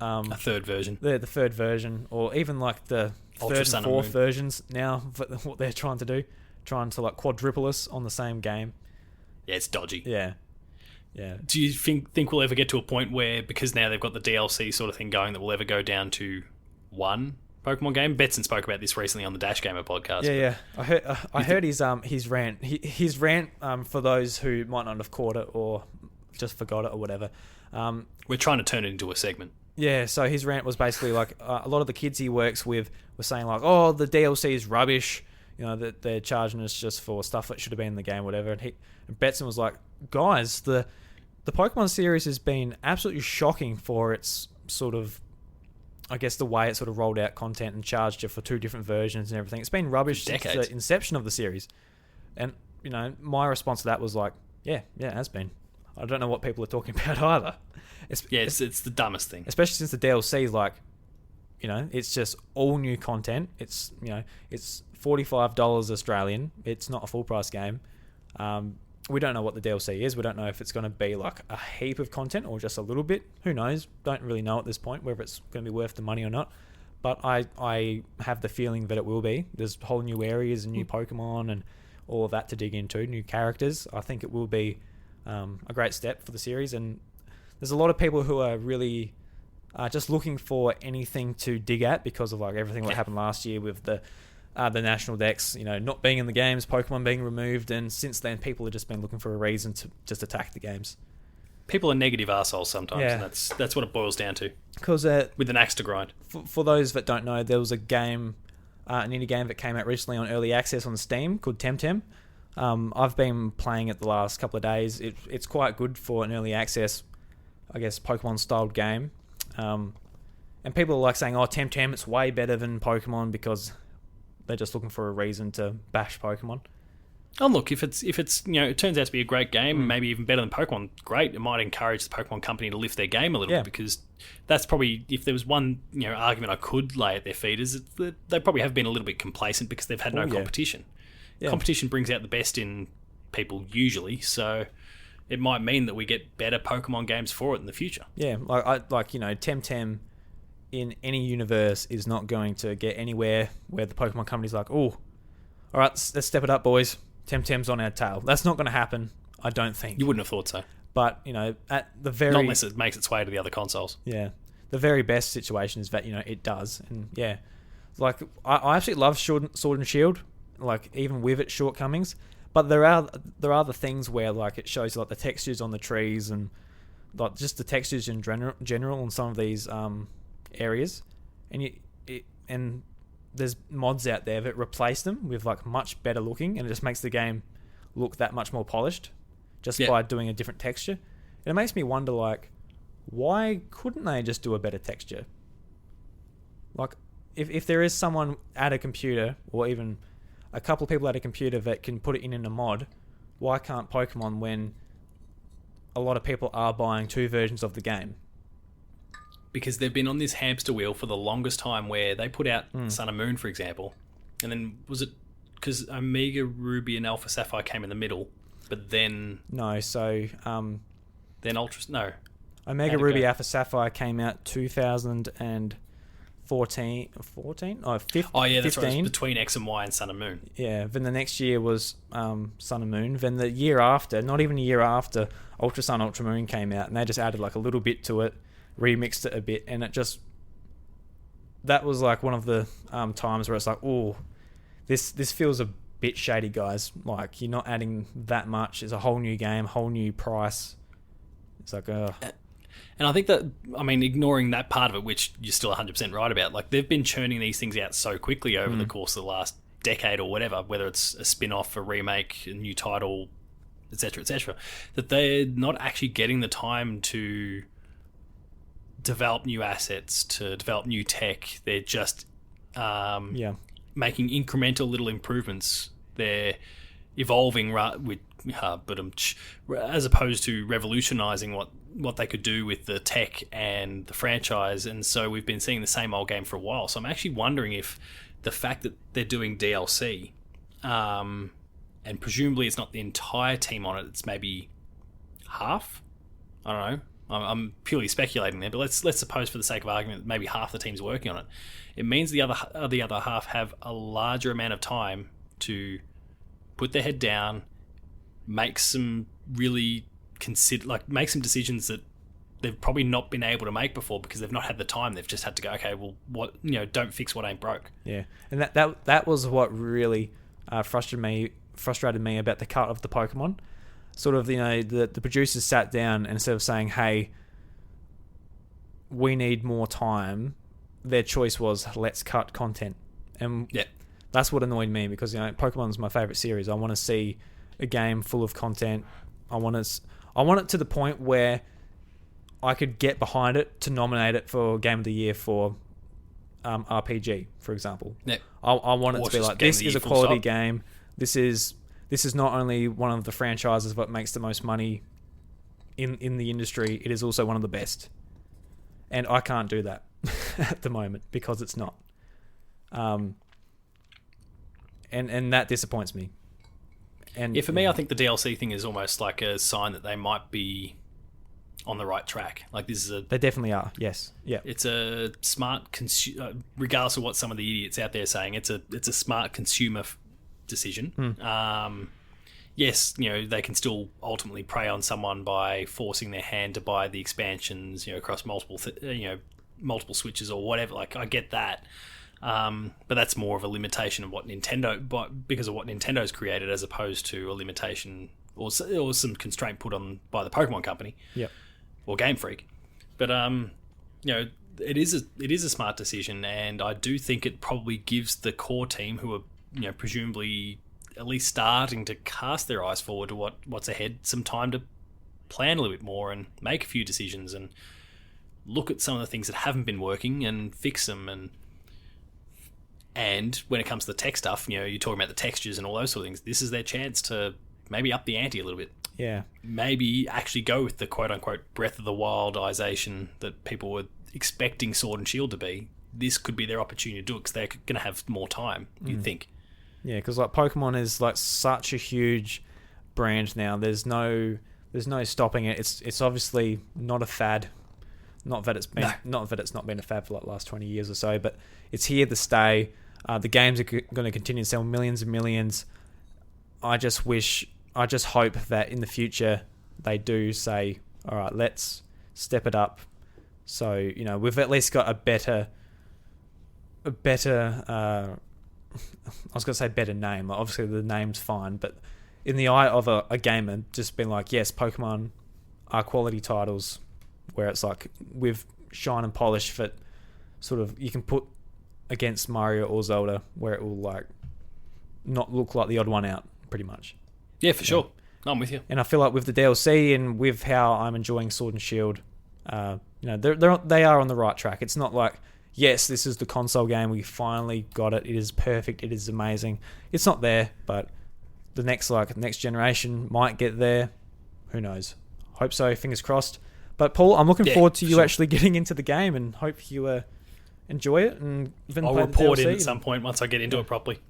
a third version. The third version, or even like the Ultra third and fourth versions now. What they're trying to do, trying to like quadruple us on the same game. Yeah, it's dodgy. Yeah. Yeah. Do you think we'll ever get to a point where, because now they've got the DLC sort of thing going, that we'll ever go down to one Pokemon game? Betson spoke about this recently on the Dash Gamer podcast. Yeah. I heard his rant. His rant, for those who might not have caught it or just forgot it or whatever. We're trying to turn it into a segment. Yeah, so his rant was basically like a lot of the kids he works with were saying like, oh, the DLC is rubbish, that they're charging us just for stuff that should have been in the game, whatever. And Betson was like, guys, the Pokemon series has been absolutely shocking for its sort of, I guess, the way it sort of rolled out content and charged you for 2 different versions and everything. It's been rubbish since the inception of the series. And, my response to that was like, yeah, it has been. I don't know what people are talking about either. It's the dumbest thing. Especially since the DLC is like, it's just all new content. It's, it's $45 Australian. It's not a full price game. We don't know what the DLC is. We don't know if it's going to be like a heap of content or just a little bit. Who knows? Don't really know at this point whether it's going to be worth the money or not. But I have the feeling that it will be. There's whole new areas and new Pokemon and all of that to dig into, new characters. I think it will be a great step for the series, and there's a lot of people who are really just looking for anything to dig at because of like everything that happened last year with the national decks, not being in the games, Pokemon being removed, and since then people have just been looking for a reason to just attack the games. People are negative assholes sometimes, and that's what it boils down to. Because with an axe to grind. For those that don't know, there was a game, an indie game that came out recently on early access on Steam called Temtem. I've been playing it the last couple of days. It's quite good for an early access, I guess, Pokemon-styled game. And people are like saying, oh, Temtem, it's way better than Pokemon because they're just looking for a reason to bash Pokemon. Oh, look, if it's it turns out to be a great game, maybe even better than Pokemon, great. It might encourage the Pokemon company to lift their game a little bit, because that's probably, if there was one argument I could lay at their feet, is that they probably have been a little bit complacent because they've had no competition. Yeah. Competition brings out the best in people usually, so it might mean that we get better Pokemon games for it in the future. Yeah, Temtem in any universe is not going to get anywhere where the Pokemon company's like, oh, all right, let's step it up, boys. Temtem's on our tail. That's not going to happen, I don't think. You wouldn't have thought so. But, at the very... Not unless it makes its way to the other consoles. Yeah. The very best situation is that, it does. And, yeah. Like, I absolutely love Sword and Shield, like, even with its shortcomings. But there are the things where, like, it shows, like, the textures on the trees and, like, just the textures in general on some of these areas. And there's mods out there that replace them with like much better looking, and it just makes the game look that much more polished just by doing a different texture. And it makes me wonder, like, why couldn't they just do a better texture? Like, if there is someone at a computer, or even a couple of people at a computer that can put it in a mod, why can't Pokemon, when a lot of people are buying 2 versions of the game? Because they've been on this hamster wheel for the longest time, where they put out Sun and Moon, for example, and then was it because Omega Ruby and Alpha Sapphire came in the middle, but then then Omega Ruby Alpha Sapphire came out 2014, 14? Oh, 15. Oh yeah, that's right. It was between X and Y and Sun and Moon. Yeah, then the next year was Sun and Moon. Then the year after, not even a year after, Ultra Sun, Ultra Moon came out, and they just added like a little bit to it, remixed it a bit, and that was like one of the times where it's like, oh, this feels a bit shady, guys. Like, you're not adding that much. It's a whole new game, whole new price. It's like, and I think that, ignoring that part of it, which you're still 100% right about, like, they've been churning these things out so quickly over the course of the last decade or whatever, whether it's a spin-off, a remake, a new title, etc., that they're not actually getting the time to develop new assets, to develop new tech. They're just making incremental little improvements. They're evolving as opposed to revolutionizing what they could do with the tech and the franchise. And so we've been seeing the same old game for a while. So I'm actually wondering if the fact that they're doing DLC, and presumably it's not the entire team on it, it's maybe half. I don't know. I'm purely speculating there, but let's suppose, for the sake of argument, maybe half the team's working on it. It means the other half have a larger amount of time to put their head down, make some really make some decisions that they've probably not been able to make before because they've not had the time. They've just had to go, okay, well, what, don't fix what ain't broke. Yeah, and that was what really frustrated me about the cut of the Pokemon. Sort of, the producers sat down and instead of saying, hey, we need more time, their choice was, let's cut content. And that's what annoyed me because, Pokemon's my favorite series. I want to see a game full of content. I want it to the point where I could get behind it to nominate it for Game of the Year for RPG, for example. Yeah. I want it to be like, this is a quality game. This is not only one of the franchises that makes the most money in the industry, it is also one of the best. And I can't do that at the moment because it's not. And that disappoints me. And for me, I think the DLC thing is almost like a sign that they might be on the right track. Like they definitely are. Yes. Yeah. It's a smart regardless of what some of the idiots out there are saying. It's a smart consumer decision. Yes, they can still ultimately prey on someone by forcing their hand to buy the expansions, across multiple switches or whatever. Like, I get that. But that's more of a limitation of what because of what Nintendo's created, as opposed to a limitation or some constraint put on by the Pokemon Company, or Game Freak. But it is a smart decision, and I do think it probably gives the core team, who are presumably at least starting to cast their eyes forward to what's ahead, some time to plan a little bit more and make a few decisions and look at some of the things that haven't been working and fix them. And when it comes to the tech stuff, you're talking about the textures and all those sort of things. This is their chance to maybe up the ante a little bit. Yeah. Maybe actually go with the quote-unquote Breath of the Wildization that people were expecting Sword and Shield to be. This could be their opportunity to do it because they're going to have more time, you'd think. Yeah, because like Pokemon is like such a huge brand now. There's no stopping it. It's obviously not a fad. Not that it's not been a fad for like the last 20 years or so, but it's here to stay. The games are going to continue to sell millions and millions. I just hope that in the future they do say, all right, let's step it up. So, we've at least got a better I was going to say better name. Obviously, the name's fine, but in the eye of a gamer, just being like, yes, Pokemon are quality titles, where it's like with shine and polish that sort of you can put against Mario or Zelda, where it will like not look like the odd one out, pretty much. Yeah, for sure. I'm with you. And I feel like with the DLC and with how I'm enjoying Sword and Shield, they are on the right track. It's not like, yes, this is the console game. We finally got it. It is perfect. It is amazing. It's not there, but the next generation might get there. Who knows? Hope so. Fingers crossed. But Paul, I'm looking forward to you actually getting into the game, and hope you enjoy it. And then I'll play report the DLC in at some point once I get into it properly.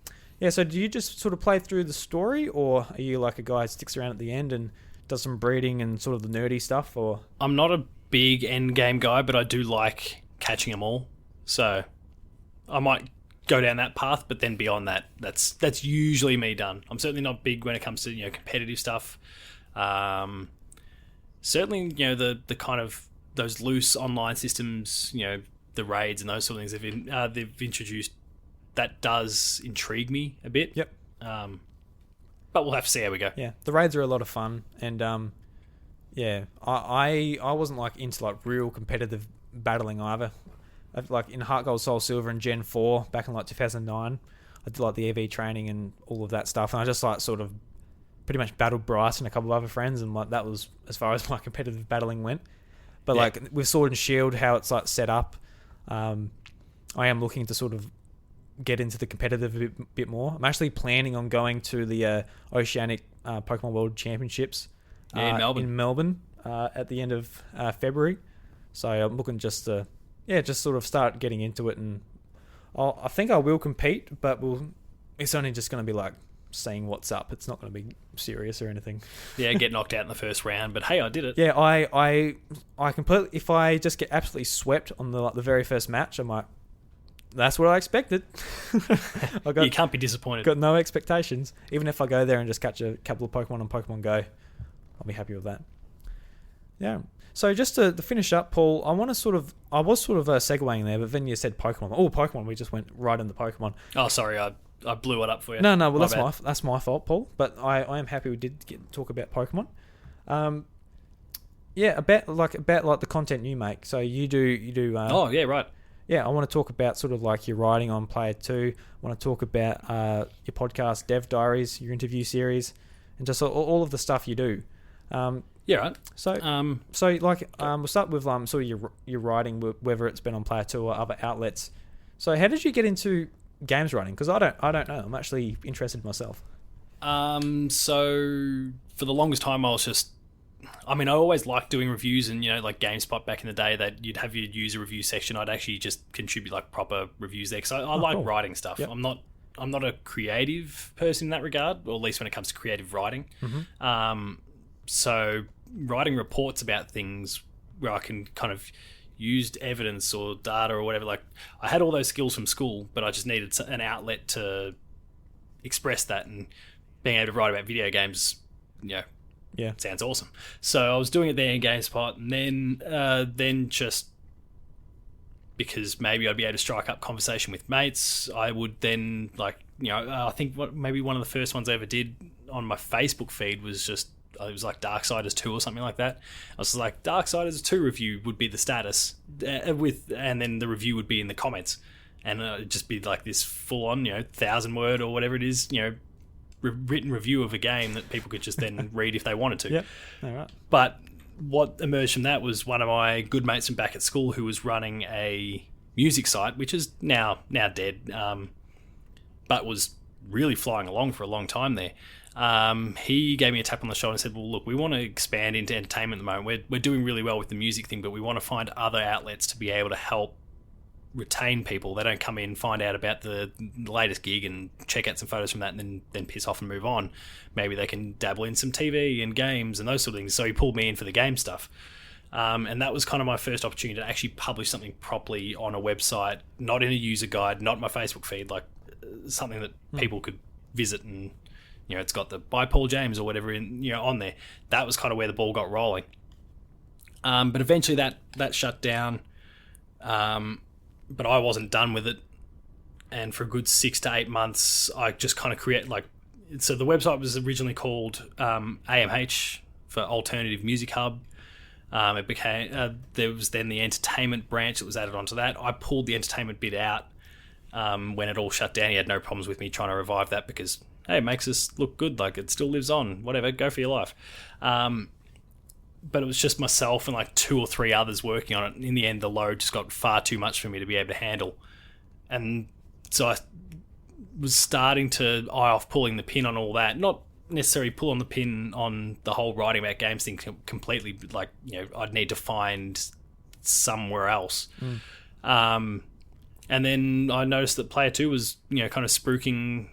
Yeah. So do you just sort of play through the story, or are you like a guy who sticks around at the end and does some breeding and sort of the nerdy stuff? Or I'm not a big end game guy, but I do like catching them all. So I might go down that path, but then beyond that, that's usually me done. I'm certainly not big when it comes to competitive stuff. Certainly, the kind of those loose online systems, the raids and those sort of things they've introduced. That does intrigue me a bit. Yep. But we'll have to see how we go. Yeah, the raids are a lot of fun, and I wasn't like into like real competitive battling either. Like in Heart Gold Soul Silver and Gen 4 back in like 2009, I did like the EV training and all of that stuff, and I just like sort of pretty much battled Bryce and a couple of other friends, and like that was as far as my competitive battling went. But like with Sword and Shield, how it's like set up, I am looking to sort of get into the competitive a bit more. I'm actually planning on going to the Oceanic Pokemon World Championships in Melbourne at the end of February. So I'm looking just sort of start getting into it, and I think I will compete, but it's only just going to be like seeing what's up. It's not going to be serious or anything. Yeah, get knocked out in the first round, but hey, I did it. Yeah, I completely. If I just get absolutely swept on the very first match, I'm like, that's what I expected. You can't be disappointed. Got no expectations. Even if I go there and just catch a couple of Pokemon on Pokemon Go, I'll be happy with that. Yeah. So just to finish up, Paul, I was sort of segueing there, but then you said Pokemon. Oh, Pokemon! We just went right into Pokemon. Oh, sorry, I blew it up for you. No. Well, that's my fault, Paul. But I am happy we did talk about Pokemon. Yeah, about the content you make. So you do. Oh yeah, right. Yeah, I want to talk about sort of like your writing on Player 2. I want to talk about your podcast, Dev Diaries, your interview series, and just all of the stuff you do. Yeah, right. So we'll start with sort of your writing, whether it's been on Player 2 or other outlets. So how did you get into games writing? Because I don't know. I'm actually interested myself. So for the longest time, I always liked doing reviews, and like GameSpot back in the day, that you'd have your user review section. I'd actually just contribute like proper reviews there because I like cool. writing stuff. Yep. I'm not a creative person in that regard, or at least when it comes to creative writing. Mm-hmm. So writing reports about things where I can kind of use evidence or data or whatever. Like I had all those skills from school, but I just needed an outlet to express that, and being able to write about video games, yeah, sounds awesome. So I was doing it there in GameSpot, and then just because maybe I'd be able to strike up conversation with mates, I would then I think maybe one of the first ones I ever did on my Facebook feed was just, it was like Darksiders 2 or something like that. I was like, Darksiders 2 review would be the status, and then the review would be in the comments, and it'd just be like this full on 1,000-word or whatever it is written review of a game that people could just then read if they wanted to. Yeah, all right. But what emerged from that was one of my good mates from back at school who was running a music site, which is now dead, but was really flying along for a long time there. He gave me a tap on the shoulder and said, well, look, we want to expand into entertainment at the moment. We're doing really well with the music thing, but we want to find other outlets to be able to help retain people. They don't come in, find out about the latest gig and check out some photos from that and then piss off and move on. Maybe they can dabble in some TV and games and those sort of things. So he pulled me in for the game stuff. And that was kind of my first opportunity to actually publish something properly on a website, not in a user guide, not my Facebook feed, like something that people could visit, and it's got the by Paul James or whatever on there. That was kind of where the ball got rolling. But eventually that shut down. But I wasn't done with it, and for a good 6 to 8 months, I just kind of so the website was originally called AMH, for Alternative Music Hub. It became there was then the entertainment branch that was added onto that. I pulled the entertainment bit out when it all shut down. He had no problems with me trying to revive that because, hey, it makes us look good, like it still lives on, whatever, go for your life. But it was just myself and like 2 or 3 others working on it. In the end, the load just got far too much for me to be able to handle. And so I was starting to eye off pulling the pin on all that. Not necessarily pull on the pin on the whole writing about games thing completely. Like, I'd need to find somewhere else. And then I noticed that Player 2 was, kind of spruiking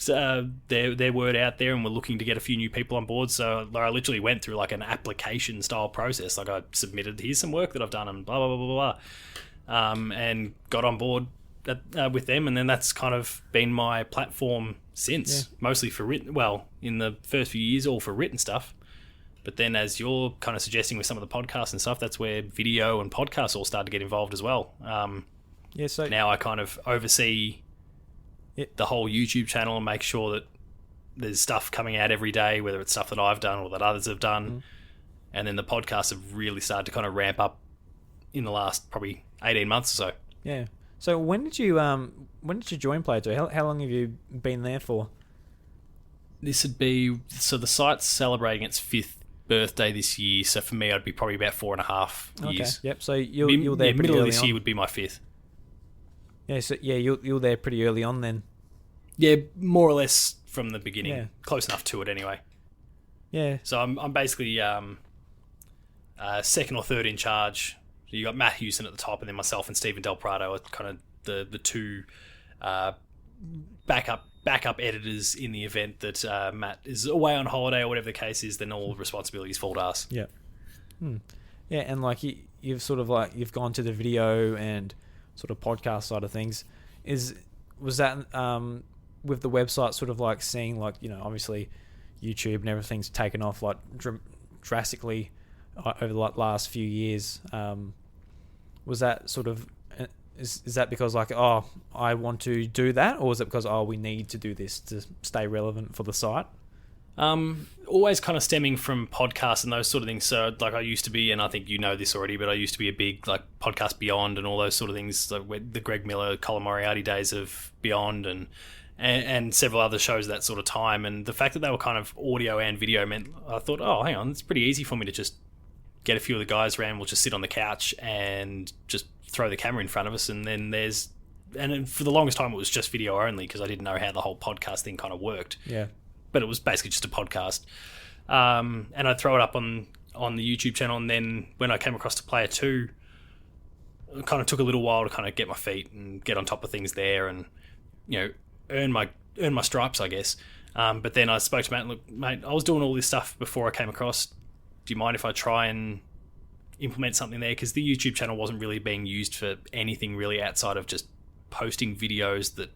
their word out there, and we're looking to get a few new people on board. So I literally went through like an application style process. Like I submitted, here's some work that I've done, and blah blah blah blah blah, and got on board with them. And then that's kind of been my platform since, mostly for written. Well, in the first few years, all for written stuff. But then, as you're kind of suggesting with some of the podcasts and stuff, that's where video and podcasts all started to get involved as well. So now I kind of oversee the whole YouTube channel and make sure that there's stuff coming out every day, whether it's stuff that I've done or that others have done. And then the podcasts have really started to kind of ramp up in the last probably 18 months or so. Yeah. So when did you join Player 2? How long have you been there for? This would be, so the site's celebrating its 5th birthday this year. So for me, I'd be probably about 4.5 years. Yep. So you're there pretty middle early of this on. year would be my 5th. Yeah. So you're there pretty early on then. Yeah, more or less from the beginning. Yeah. Close enough to it anyway. Yeah. So I'm basically second or third in charge. So you got Matt Hewson at the top, and then myself and Stephen Del Prado are kind of the two backup editors in the event that Matt is away on holiday or whatever the case is. Then all responsibilities fall to us. Yeah. Yeah, and like you've sort of like you've gone to the video and sort of podcast side of things. Was that with the website sort of like seeing like obviously YouTube and everything's taken off like drastically. over the last few years. Was that sort of is that because like, oh, I want to do that, or is it because, oh, we need to do this to stay relevant for the site? Always kind of stemming from podcasts and those sort of things. So like I used to be, and I think you know this already, but I used to be a big like Podcast Beyond and all those sort of things, like the Greg Miller, Colin Moriarty days of Beyond and several other shows that sort of time. And the fact that they were kind of audio and video meant I thought, oh, hang on, it's pretty easy for me to just get a few of the guys around. We'll just sit on the couch and just throw the camera in front of us. And then for the longest time it was just video only because I didn't know how the whole podcast thing kind of worked. Yeah. But it was basically just a podcast. And I'd throw it up on the YouTube channel. And then when I came across to Player 2, it kind of took a little while to kind of get my feet and get on top of things there and, you know, earn my stripes, I guess. But then I spoke to Matt, look, mate, I was doing all this stuff before I came across. Do you mind if I try and implement something there? Because the YouTube channel wasn't really being used for anything really outside of just posting videos that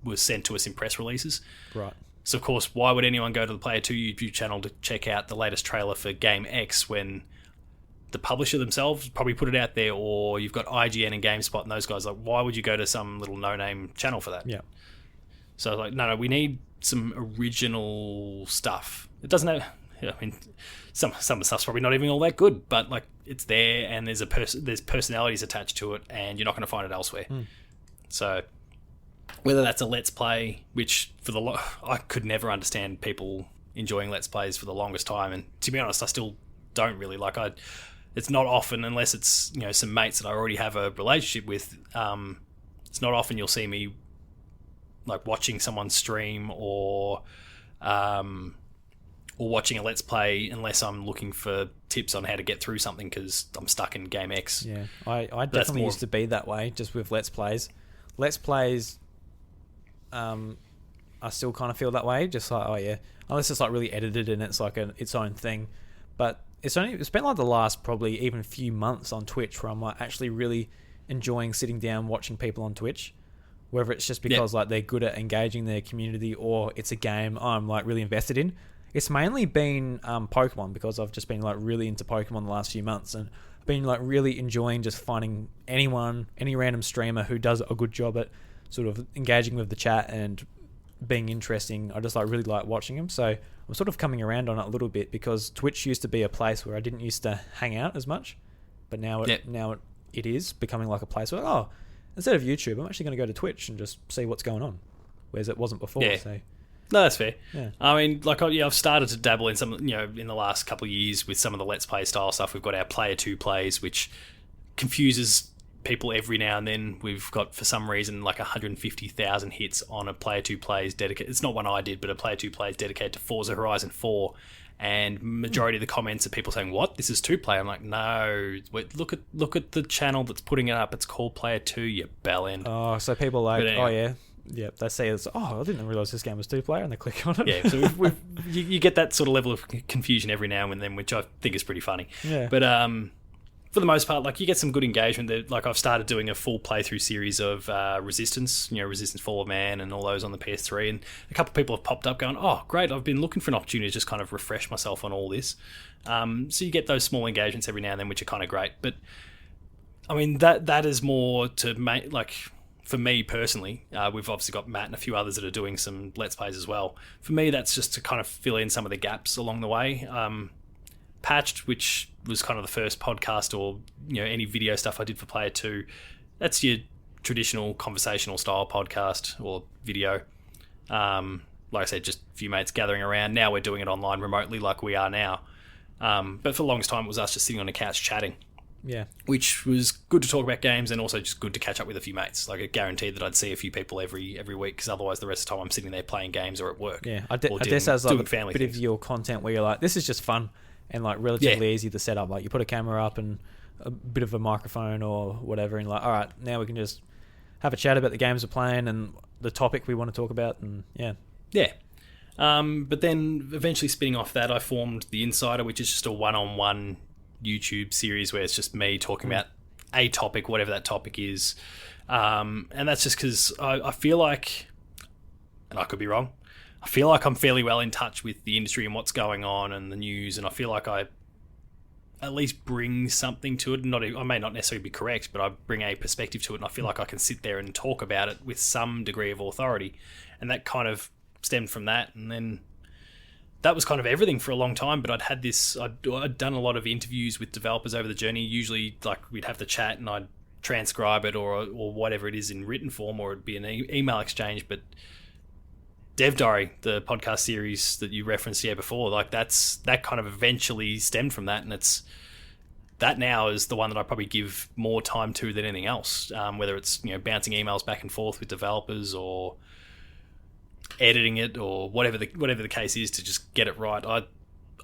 were sent to us in press releases. Right. So, of course, why would anyone go to the Player 2 YouTube channel to check out the latest trailer for Game X when the publisher themselves probably put it out there, or you've got IGN and GameSpot and those guys? Like, why would you go to some little no-name channel for that? Yeah. So, like, no, we need some original stuff. It doesn't have... I mean, some of the stuff's probably not even all that good, but, like, it's there and there's personalities attached to it and you're not going to find it elsewhere. So... whether that's a Let's Play, which I could never understand people enjoying Let's Plays for the longest time, and to be honest, I still don't really. Like, it's not often, unless it's, you know, some mates that I already have a relationship with. It's not often you'll see me like watching someone stream or watching a Let's Play unless I'm looking for tips on how to get through something because I'm stuck in Game X. Yeah, I definitely used to be that way just with Let's Plays. Let's Plays. I still kind of feel that way, just like, oh yeah, unless it's like really edited and it's like its own thing. But it's been like the last probably even few months on Twitch where I'm like actually really enjoying sitting down watching people on Twitch, whether it's just because like they're good at engaging their community or it's a game I'm like really invested in. It's mainly been Pokemon, because I've just been like really into Pokemon the last few months and been like really enjoying just finding any random streamer who does a good job at sort of engaging with the chat and being interesting. I just like really like watching them. So I'm sort of coming around on it a little bit, because Twitch used to be a place where I didn't used to hang out as much, but now it is becoming like a place where, oh, instead of YouTube, I'm actually going to go to Twitch and just see what's going on, whereas it wasn't before. Yeah. So no, that's fair. Yeah. I mean, like, I've started to dabble in some, you know, in the last couple of years with some of the Let's Play style stuff. We've got our Player 2 plays, which confuses people every now and then. We've got, for some reason, like 150,000 hits on a Player 2 plays dedicated. It's not one I did, but a Player 2 plays dedicated to Forza Horizon 4. And majority of the comments are people saying, "What? This is 2-player." I'm like, no, wait, look at the channel that's putting it up. It's called Player 2, you bellend. Oh, so people are like, anyway. oh yeah, they say it's, oh, I didn't realise this game was 2-player, and they click on it. Yeah, so you get that sort of level of confusion every now and then, which I think is pretty funny. Yeah. But for the most part, like, you get some good engagement. Like, I've started doing a full playthrough series of Resistance, you know, Resistance Fall of Man and all those on the PS3, and a couple of people have popped up going, oh, great, I've been looking for an opportunity to just kind of refresh myself on all this. So you get those small engagements every now and then, which are kind of great. But, I mean, that is more to make, like, for me personally, we've obviously got Matt and a few others that are doing some Let's Plays as well. For me, that's just to kind of fill in some of the gaps along the way. Patched, which was kind of the first podcast or, you know, any video stuff I did for Player 2, that's your traditional conversational style podcast or video. Like I said, just a few mates gathering around. Now we're doing it online remotely like we are now. But for the longest time, it was us just sitting on a couch chatting. Yeah. Which was good to talk about games and also just good to catch up with a few mates. Like, it guaranteed that I'd see a few people every week, because otherwise the rest of the time I'm sitting there playing games or at work. Yeah, I guess that's like a bit of your content where you're like, this is just fun and like relatively easy to set up. Like, you put a camera up and a bit of a microphone or whatever, and like, all right, now we can just have a chat about the games we're playing and the topic we want to talk about, and yeah. But then eventually spinning off that, I formed The Insider, which is just a one-on-one YouTube series where it's just me talking about a topic, whatever that topic is. And that's just because I feel like, and I could be wrong, I feel like I'm fairly well in touch with the industry and what's going on and the news, and I feel like I at least bring something to it. I may not necessarily be correct, but I bring a perspective to it, and I feel like I can sit there and talk about it with some degree of authority. And that kind of stemmed from that. And then that was kind of everything for a long time. But I'd done a lot of interviews with developers over the journey. Usually, like, we'd have the chat and I'd transcribe it or whatever it is in written form, or it'd be an email exchange. But Dev Diary, the podcast series that you referenced here before, like that kind of eventually stemmed from that, and that now is the one that I probably give more time to than anything else. Whether it's bouncing emails back and forth with developers or editing it or whatever the case is to just get it right.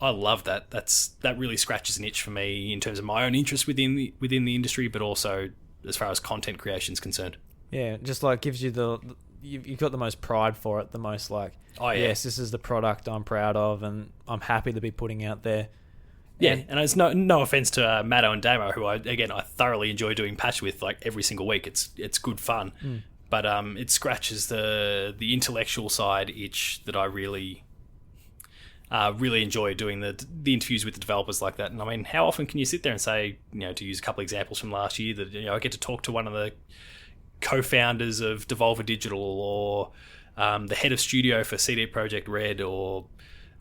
I love that. That really scratches an itch for me in terms of my own interest within the industry, but also as far as content creation is concerned. Yeah, just like gives you you've got the most pride for it, the most like, oh yeah, yes, this is the product I'm proud of and I'm happy to be putting out there. Yeah, and it's no offense to Matto and Damo, who I thoroughly enjoy doing patch with like every single week. It's good fun, but it scratches the intellectual side itch that I really enjoy doing the interviews with the developers like that. And I mean, how often can you sit there and say, to use a couple of examples from last year, that I get to talk to one of the co-founders of Devolver Digital, or the head of studio for CD Projekt Red, or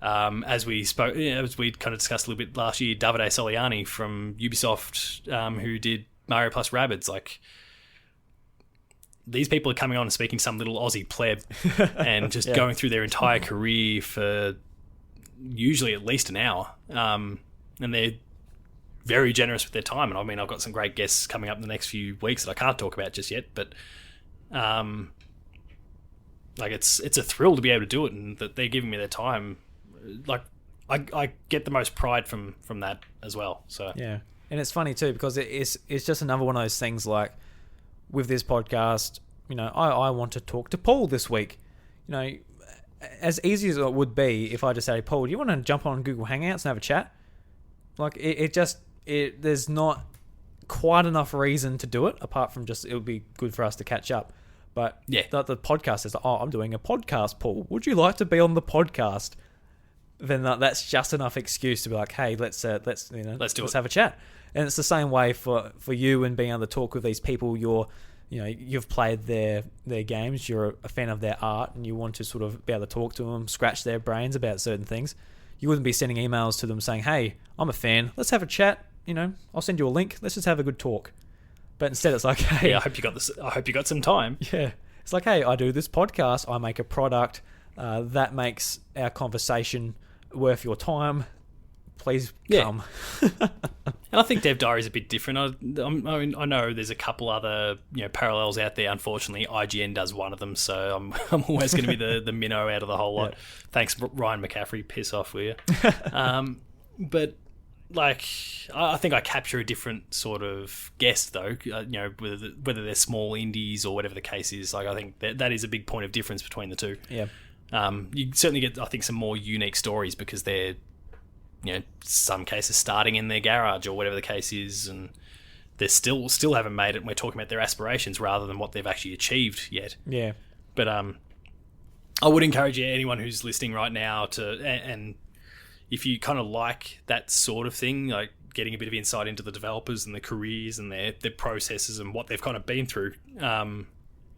as we spoke, as we kind of discussed a little bit last year, Davide Soliani from Ubisoft, who did Mario plus Rabbids. Like, these people are coming on and speaking some little Aussie pleb and just going through their entire career for usually at least an hour, and they're very generous with their time. And I mean, I've got some great guests coming up in the next few weeks that I can't talk about just yet, but like it's a thrill to be able to do it, and that they're giving me their time. Like, I get the most pride from that as well. So yeah, and it's funny too, because it's just another one of those things. Like with this podcast, I want to talk to Paul this week. As easy as it would be if I just say, Paul, do you want to jump on Google Hangouts and have a chat? Like there's not quite enough reason to do it, apart from just it would be good for us to catch up. But yeah, the podcast is, I'm doing a podcast, Paul. Would you like to be on the podcast? Then that's just enough excuse to be like, hey, let's have a chat. And it's the same way for you and being able to talk with these people. You've played their games, you're a fan of their art, and you want to sort of be able to talk to them, scratch their brains about certain things. You wouldn't be sending emails to them saying, hey, I'm a fan, let's have a chat, I'll send you a link, let's just have a good talk. But instead it's like, hey, I hope you got this. I hope you got some time. Yeah, it's like, hey, I do this podcast, I make a product that makes our conversation worth your time. Please come. And I think Dev Diary is a bit different. I know there's a couple other parallels out there. Unfortunately, IGN does one of them, so I'm always going to be the minnow out of the whole lot. Yeah. Thanks, Ryan McCaffrey. Piss off, will you? But like, I think I capture a different sort of guest, though. Whether they're small indies or whatever the case is. Like, I think that is a big point of difference between the two. Yeah. You certainly get, I think, some more unique stories because they're, some cases starting in their garage or whatever the case is, and they still haven't made it, and we're talking about their aspirations rather than what they've actually achieved yet. Yeah. But I would encourage anyone who's listening right now and if you kind of like that sort of thing, like getting a bit of insight into the developers and their careers and their processes and what they've kind of been through,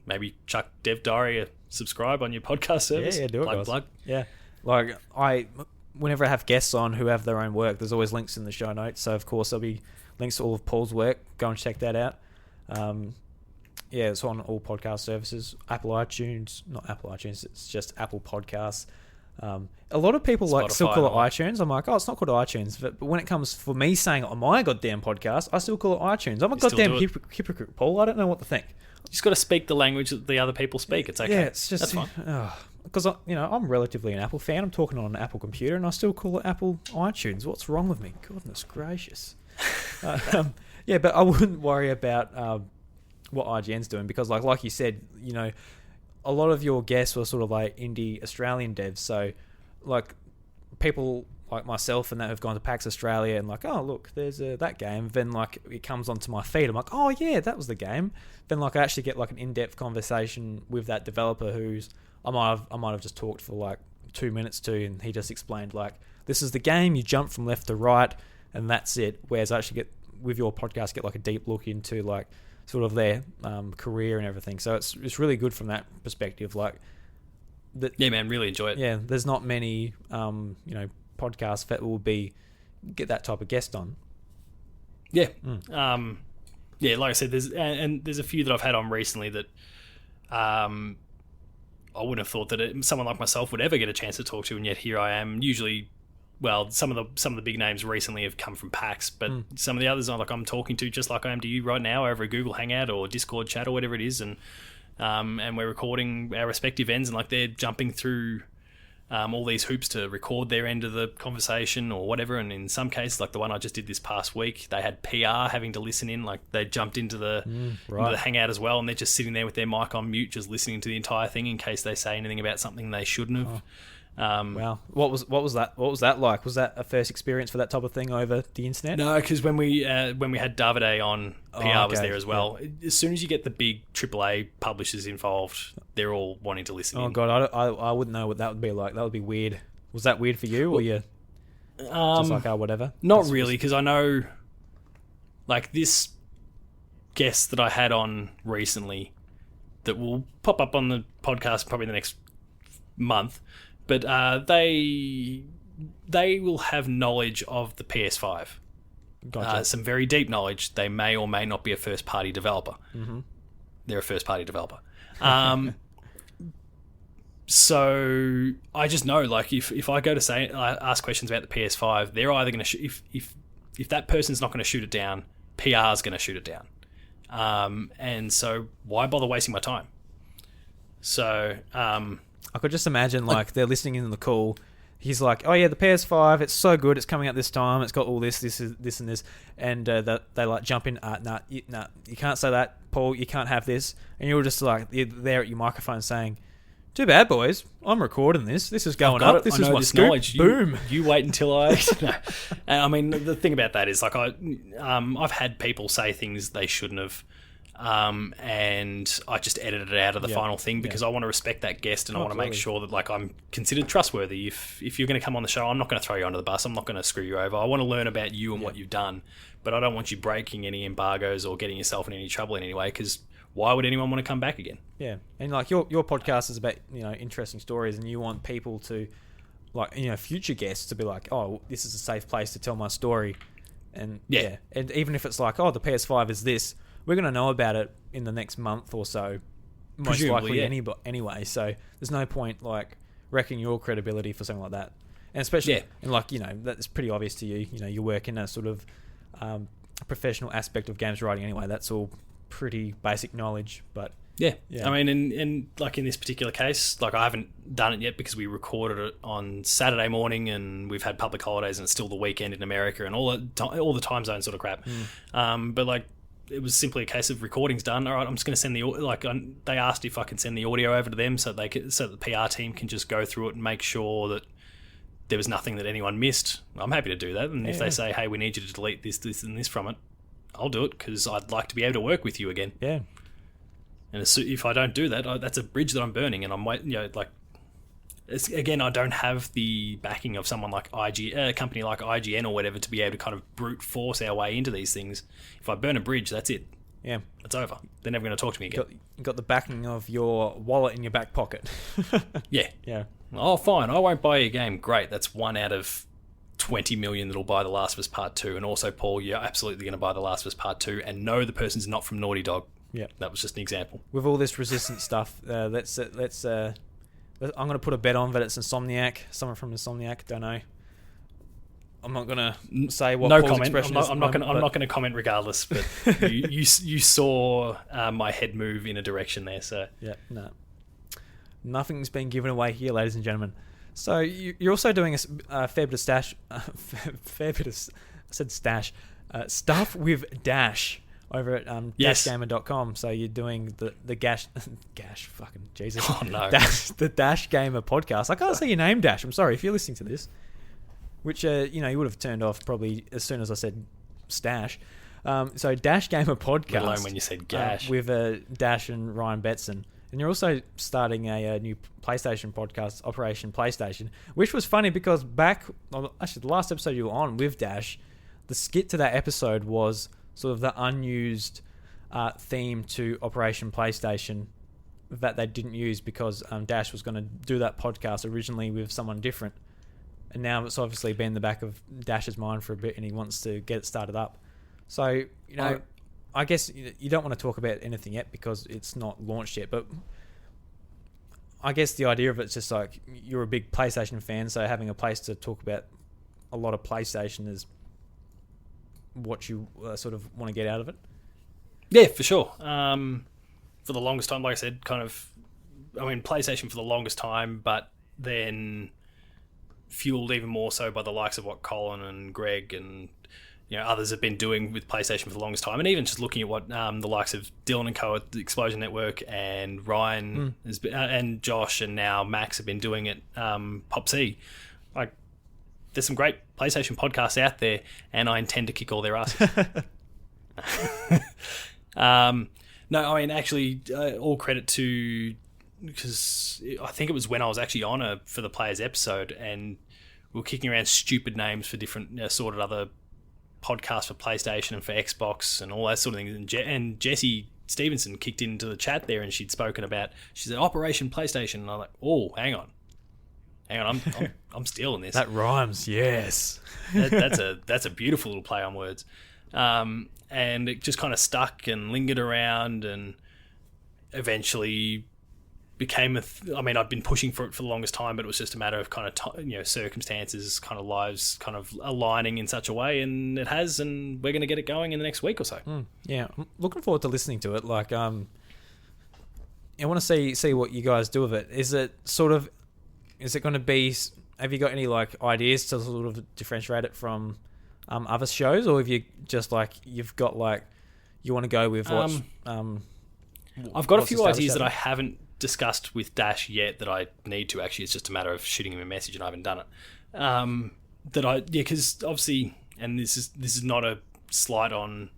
maybe chuck Dev Diary a subscribe on your podcast service. Yeah, do it, plug. Yeah. Like, whenever I have guests on who have their own work, there's always links in the show notes. So, of course, there'll be links to all of Paul's work. Go and check that out. It's on all podcast services. Not Apple iTunes, it's just Apple Podcasts. A lot of people still call it iTunes. I'm like, it's not called iTunes. But when it comes for me saying on my goddamn podcast, I still call it iTunes. I'm a goddamn hypocrite, Paul. I don't know what to think. You just got to speak the language that the other people speak. It's okay. Yeah, it's just... That's fine. Because I'm relatively an Apple fan. I'm talking on an Apple computer, and I still call it Apple iTunes. What's wrong with me? Goodness gracious. But I wouldn't worry about what IGN's doing, because like you said, a lot of your guests were sort of like indie Australian devs. So like people like myself and that have gone to PAX Australia and like, oh look, there's that game. Then like it comes onto my feed. I'm like, oh yeah, that was the game. Then like I actually get like an in-depth conversation with that developer who's I might have just talked for like 2 minutes to, and he just explained like, this is the game, you jump from left to right, and that's it. Whereas I actually get with your podcast get like a deep look into like sort of their career and everything. So it's really good from that perspective. Like, yeah, man, really enjoy it. Yeah, there's not many podcasts that will get that type of guest on. Yeah, yeah. Like I said, there's a few that I've had on recently that I wouldn't have thought that someone like myself would ever get a chance to talk to, and yet here I am. Usually, well, some of the big names recently have come from PAX, but some of the others I'm talking to just like I am to you right now over a Google Hangout or Discord chat or whatever it is, and we're recording our respective ends, and like they're jumping through all these hoops to record their end of the conversation or whatever. And in some cases, like the one I just did this past week, they had PR having to listen in. Like they jumped into the Hangout as well, and they're just sitting there with their mic on mute, just listening to the entire thing in case they say anything about something they shouldn't have. Wow, what was that? What was that like? Was that a first experience for that type of thing over the internet? No, because when we had Davide on, PR was there as well. Yeah. As soon as you get the big AAA publishers involved, they're all wanting to listen. Oh god, I wouldn't know what that would be like. That would be weird. Was that weird for you, or you just like whatever? Not really, because I know, like this guest that I had on recently, that will pop up on the podcast probably the next month. But they will have knowledge of the PS5. Gotcha. Some very deep knowledge. They may or may not be a first-party developer. Mm-hmm. They're a first-party developer. So I just know, like, if I go to ask questions about the PS5, they're either going to if that person's not going to shoot it down, PR's going to shoot it down. And so why bother wasting my time? So I could just imagine, like, they're listening in the call. He's like, "Oh yeah, the PS5, it's so good. It's coming out this time. It's got all this, and this," and they like jump in. Nah, you can't say that, Paul. You can't have this. And you're just like, you're there at your microphone saying, "Too bad, boys. I'm recording this. This is going up. This is my scoop. Knowledge. Boom. You wait until I." No. I mean, the thing about that is, like, I've had people say things they shouldn't have. And I just edited it out of the final thing because I want to respect that guest, and I want to make sure that, like, I'm considered trustworthy. If you're going to come on the show, I'm not going to throw you under the bus. I'm not going to screw you over. I want to learn about you and what you've done, but I don't want you breaking any embargoes or getting yourself in any trouble in any way, because why would anyone want to come back again? Yeah, and like your podcast is about interesting stories, and you want people to, like, future guests to be like, "Oh, this is a safe place to tell my story," and and even if it's like, "Oh, the PS5 is this." We're going to know about it in the next month or so, most likely anyway. So there's no point, like, wrecking your credibility for something like that. And especially, and like, that's pretty obvious to you. You work in a sort of professional aspect of games writing anyway. That's all pretty basic knowledge. But yeah. I mean, and like in this particular case, like, I haven't done it yet because we recorded it on Saturday morning, and we've had public holidays, and it's still the weekend in America, and all the time zone sort of crap. But like, it was simply a case of recording's done. All right, I'm just going to send they asked if I can send the audio over to them so that the PR team can just go through it and make sure that there was nothing that anyone missed. I'm happy to do that. And if they say, "Hey, we need you to delete this, and this from it," I'll do it, because I'd like to be able to work with you again. Yeah. And if I don't do that, that's a bridge that I'm burning, and I'm waiting. Again, I don't have the backing of someone like a company like IGN or whatever, to be able to kind of brute force our way into these things. If I burn a bridge, that's it. Yeah. It's over. They're never going to talk to me again. You got the backing of your wallet in your back pocket. Yeah. Yeah. Oh, fine. I won't buy your game. Great. That's 1 out of 20 million that'll buy The Last of Us Part 2. And also, Paul, you're absolutely going to buy The Last of Us Part 2. And no, the person's not from Naughty Dog. Yeah. That was just an example. With all this resistance stuff, let's I'm going to put a bet on that it's Insomniac. Someone from Insomniac. Don't know. I'm not going to say what Paul's expression is. I'm not going to comment regardless. But you saw my head move in a direction there. So yeah, no, nothing's been given away here, ladies and gentlemen. So you're also doing a fair bit of stash. Stuff with Dash. Over at dashgamer.com. So you're doing the Gash fucking Jesus. Oh no. The Dash Gamer podcast. I can't say your name, Dash. I'm sorry if you're listening to this. Which you would have turned off probably as soon as I said Stash. So Dash Gamer podcast. Let alone when you said Gash. With Dash and Ryan Betson. And you're also starting a new PlayStation podcast, Operation PlayStation, which was funny because actually the last episode you were on with Dash, the skit to that episode was sort of the unused theme to Operation PlayStation that they didn't use because Dash was going to do that podcast originally with someone different, and now it's obviously been in the back of Dash's mind for a bit, and he wants to get it started up. So I guess you don't want to talk about anything yet because it's not launched yet, but I guess the idea of it's just like you're a big PlayStation fan, so having a place to talk about a lot of PlayStation is what you sort of want to get out of it. Yeah, for sure. For the longest time, like I said, PlayStation for the longest time, but then fueled even more so by the likes of what Colin and Greg and others have been doing with PlayStation for the longest time, and even just looking at what the likes of Dylan and Co at the Explosion Network and Ryan has been, and Josh and now Max have been doing at Pop C. Like, there's some great PlayStation podcasts out there, and I intend to kick all their asses. No, I mean, actually, all credit to, because I think it was when I was actually on for the Players episode, and we were kicking around stupid names for different sorted other podcasts for PlayStation and for Xbox and all that sort of things. And Jessie Stevenson kicked into the chat there, and she said Operation PlayStation, and I'm like, oh, hang on, I'm stealing this. That rhymes, yes. That's a beautiful little play on words. And it just kind of stuck and lingered around, and eventually became I'd been pushing for it for the longest time, but it was just a matter of kind of circumstances, kind of lives kind of aligning in such a way, and it has, and we're going to get it going in the next week or so. Yeah, I'm looking forward to listening to it. Like, I want to see what you guys do with it. Is it going to be? Have you got any like ideas to sort of differentiate it from other shows, or have you just you've got you want to go with what? I've got a few ideas that I haven't discussed with Dash yet that I need to. Actually, it's just a matter of shooting him a message, and I haven't done it. Because obviously, and this is not a slight on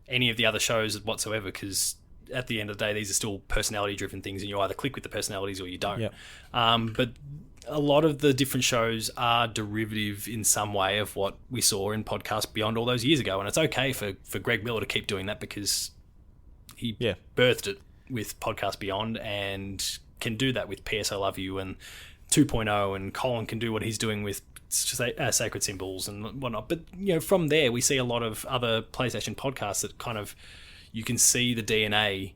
any of the other shows whatsoever, because at the end of the day, these are still personality driven things, and you either click with the personalities or you don't. Yep. But a lot of the different shows are derivative in some way of what we saw in Podcast Beyond all those years ago, and it's okay for Greg Miller to keep doing that because he birthed it with Podcast Beyond and can do that with PS I Love You and 2.0, and Colin can do what he's doing with Sacred Symbols and whatnot. But from there we see a lot of other PlayStation podcasts that kind of you can see the DNA.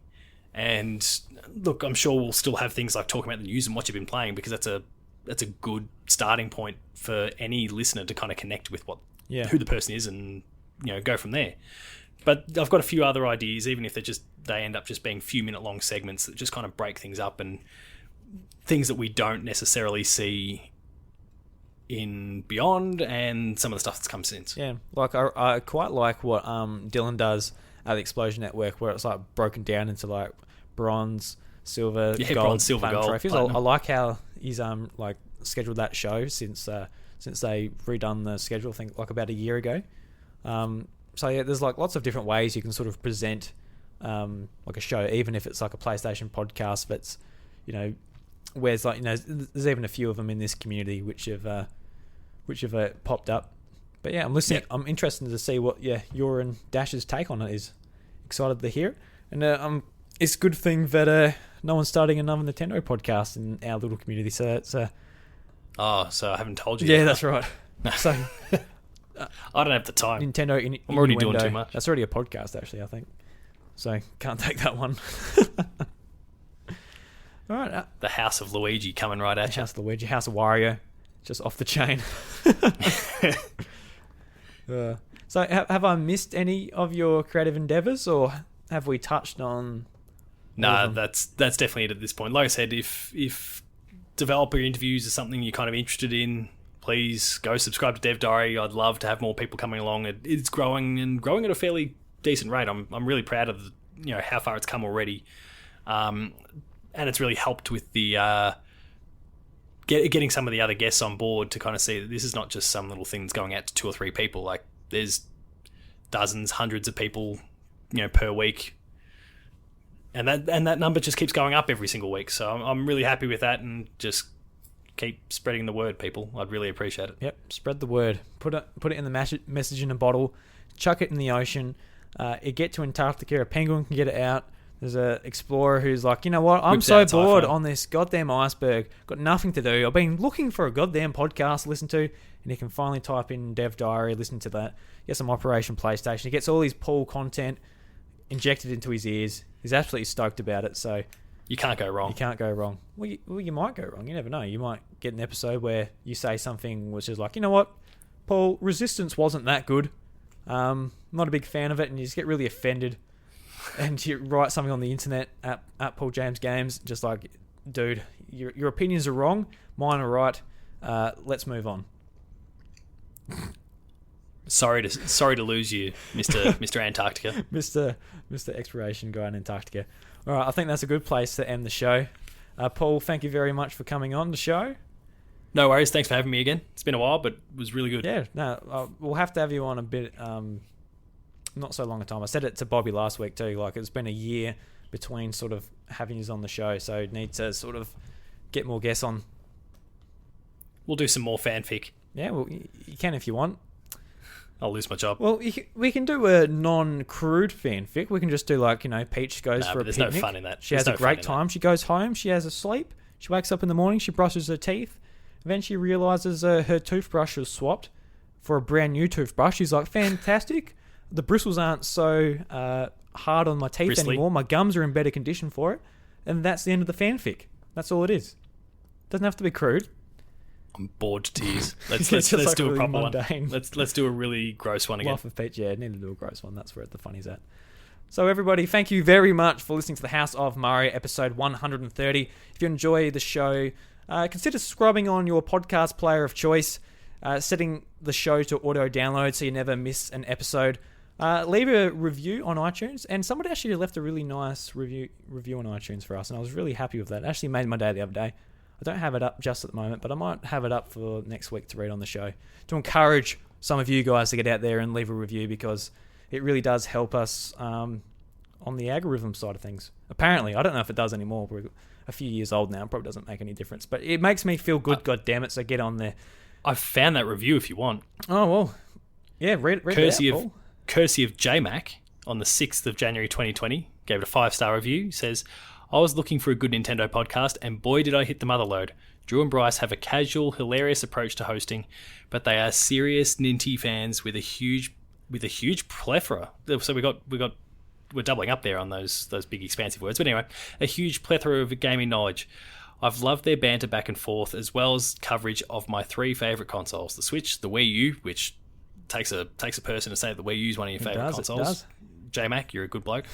And look, I'm sure we'll still have things like talking about the news and what you've been playing, because that's a good starting point for any listener to kind of connect with who the person is and go from there. But I've got a few other ideas, even if they end up just being few minute long segments that just kind of break things up, and things that we don't necessarily see in Beyond and some of the stuff that's come since. Yeah, like I quite like what Dylan does at the Explosion Network, where it's like broken down into like bronze, silver, gold, bronze, silver, gold, trophies. I like how he's scheduled that show since they redone the schedule, I think like about a year ago. So yeah, there's like lots of different ways you can sort of present like a show, even if it's like a PlayStation podcast that's where's there's even a few of them in this community which have popped up. But yeah, I'm listening. Yeah. I'm interested to see what your and Dash's take on it is. Excited to hear it, and it's a good thing that no one's starting another Nintendo podcast in our little community. So it's so I haven't told you. Yeah, that's right. So I don't have the time. Nintendo. I'm already doing too much. That's already a podcast, actually, I think. So can't take that one. All right. The House of Luigi coming right at you. House of Luigi, House of Wario, just off the chain. So have I missed any of your creative endeavours, or have we touched on? No, that's definitely it at this point. Like I said, if developer interviews is something you're kind of interested in, please go subscribe to Dev Diary. I'd love to have more people coming along. It's growing at a fairly decent rate. I'm really proud of how far it's come already, and it's really helped with the getting some of the other guests on board to kind of see that this is not just some little thing that's going out to 2 or 3 people. Like, there's dozens, hundreds of people, per week, and that number just keeps going up every single week. So I'm really happy with that, and just keep spreading the word, people. I'd really appreciate it. Yep, spread the word. Put it in the message in a bottle. Chuck it in the ocean. It get to Antarctica. A penguin can get it out. There's an explorer who's like, you know what? I'm so bored on this goddamn iceberg. Got nothing to do. I've been looking for a goddamn podcast to listen to. And he can finally type in Dev Diary, listen to that. Get some Operation PlayStation. He gets all his Paul content injected into his ears. He's absolutely stoked about it. So you can't go wrong. You can't go wrong. Well, you might go wrong. You never know. You might get an episode where you say something which is like, you know what, Paul, Resistance wasn't that good. I'm not a big fan of it, and you just get really offended. And you write something on the internet at Paul James Games, just like, dude, your opinions are wrong. Mine are right. Let's move on. Sorry to lose you, Mr. Antarctica. Mr. Exploration Guy in Antarctica. All right, I think that's a good place to end the show. Paul, thank you very much for coming on the show. No worries. Thanks for having me again. It's been a while, but it was really good. Yeah, no, we'll have to have you on a bit, not so long a time. I said it to Bobby last week too. Like, it's been a year between sort of having you on the show, so need to sort of get more guests on. We'll do some more fanfic. Yeah, well, you can if you want. I'll lose my job. Well, we can do a non-crude fanfic. We can just do like, you know, Peach goes for a picnic. There's no fun in that. She has a great time. She goes home. She has a sleep. She wakes up in the morning. She brushes her teeth. Eventually realizes her toothbrush was swapped for a brand new toothbrush. She's like, fantastic. The bristles aren't so hard on my teeth anymore. My gums are in better condition for it. And that's the end of the fanfic. That's all it is. Doesn't have to be crude. I'm bored to tears. Let's do a really proper mundane. one. Let's do a really gross one again. Life of Peach, yeah, need to do a gross one. That's where the funny's at. So everybody, thank you very much for listening to the House of Mario episode 130. If you enjoy the show, consider subscribing on your podcast player of choice, setting the show to auto download so you never miss an episode. Leave a review on iTunes, and somebody actually left a really nice review on iTunes for us, and I was really happy with that. It actually made my day the other day. I don't have it up just at the moment, but I might have it up for next week to read on the show to encourage some of you guys to get out there and leave a review, because it really does help us on the algorithm side of things. Apparently, I don't know if it does anymore. We're a few years old now. It probably doesn't make any difference, but it makes me feel good. God damn it! So get on there. I've found that review if you want. Oh well, yeah. Read courtesy it out, Paul. Courtesy of JMac on the 6th of January 2020. Gave it a 5-star review. He says, I was looking for a good Nintendo podcast, and boy did I hit the mother load. Drew and Bryce have a casual, hilarious approach to hosting, but they are serious Ninty fans with a huge plethora. So we're doubling up there on those big expansive words. But anyway, a huge plethora of gaming knowledge. I've loved their banter back and forth, as well as coverage of my 3 favourite consoles: the Switch, the Wii U, which takes a person to say that the Wii U is one of your favourite consoles. It does. J-Mac, you're a good bloke.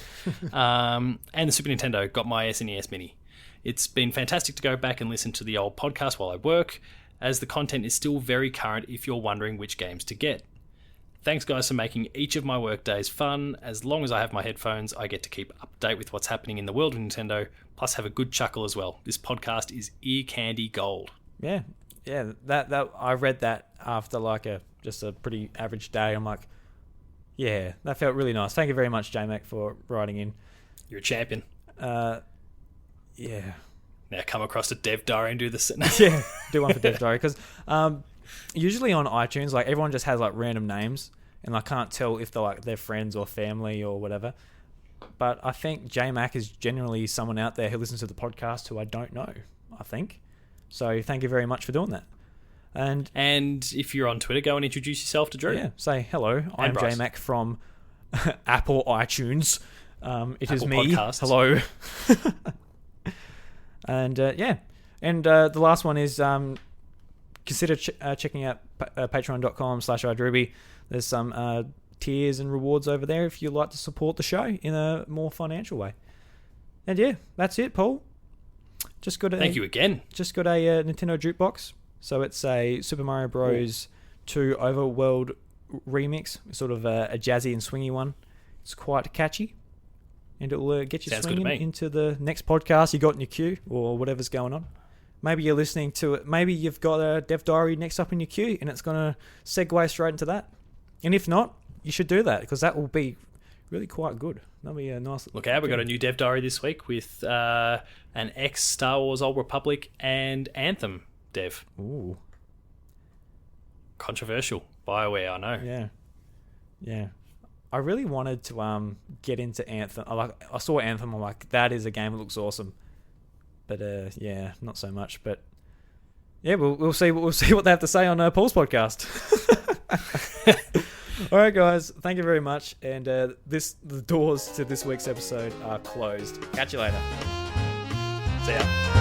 And the Super Nintendo. Got my SNES Mini. It's been fantastic to go back and listen to the old podcast while I work, as the content is still very current if you're wondering which games to get. Thanks, guys, for making each of my work days fun. As long as I have my headphones, I get to keep up to date with what's happening in the world of Nintendo, plus have a good chuckle as well. This podcast is ear candy gold. Yeah. That I read that after like just a pretty average day. I'm like, yeah, that felt really nice. Thank you very much, J-Mac, for writing in. You're a champion. Yeah. Now come across to Dev Diary and do this. Yeah, do one for Dev Diary, because usually on iTunes, like, everyone just has like random names, and I can't tell if they're like their friends or family or whatever. But I think J-Mac is generally someone out there who listens to the podcast who I don't know, I think. So thank you very much for doing that. And if you're on Twitter, go and introduce yourself to Drew. Yeah, say hello. I'm Bryce. J-Mac from Apple iTunes. It is me. Podcasts. Hello. And the last one is consider checking out patreon.com/iDrewby. There's some tiers and rewards over there if you'd like to support the show in a more financial way. And yeah, that's it, Paul. Thank you again. Just got a Nintendo jukebox. So it's a Super Mario Bros. 2 Overworld remix, sort of a jazzy and swingy one. It's quite catchy, and it will get you swinging into the next podcast you got in your queue or whatever's going on. Maybe you're listening to it. Maybe you've got a Dev Diary next up in your queue, and it's going to segue straight into that. And if not, you should do that, because that will be really quite good. That'll be a nice... Look out, we've got a new Dev Diary this week with an ex-Star Wars Old Republic and Anthem dev. Ooh. Controversial. BioWare, I know. Yeah. I really wanted to get into Anthem. I saw Anthem. I'm like, that is a game that looks awesome. But yeah, not so much. But yeah, we'll see. We'll see what they have to say on Paul's podcast. All right, guys. Thank you very much. And the doors to this week's episode are closed. Catch you later. See ya.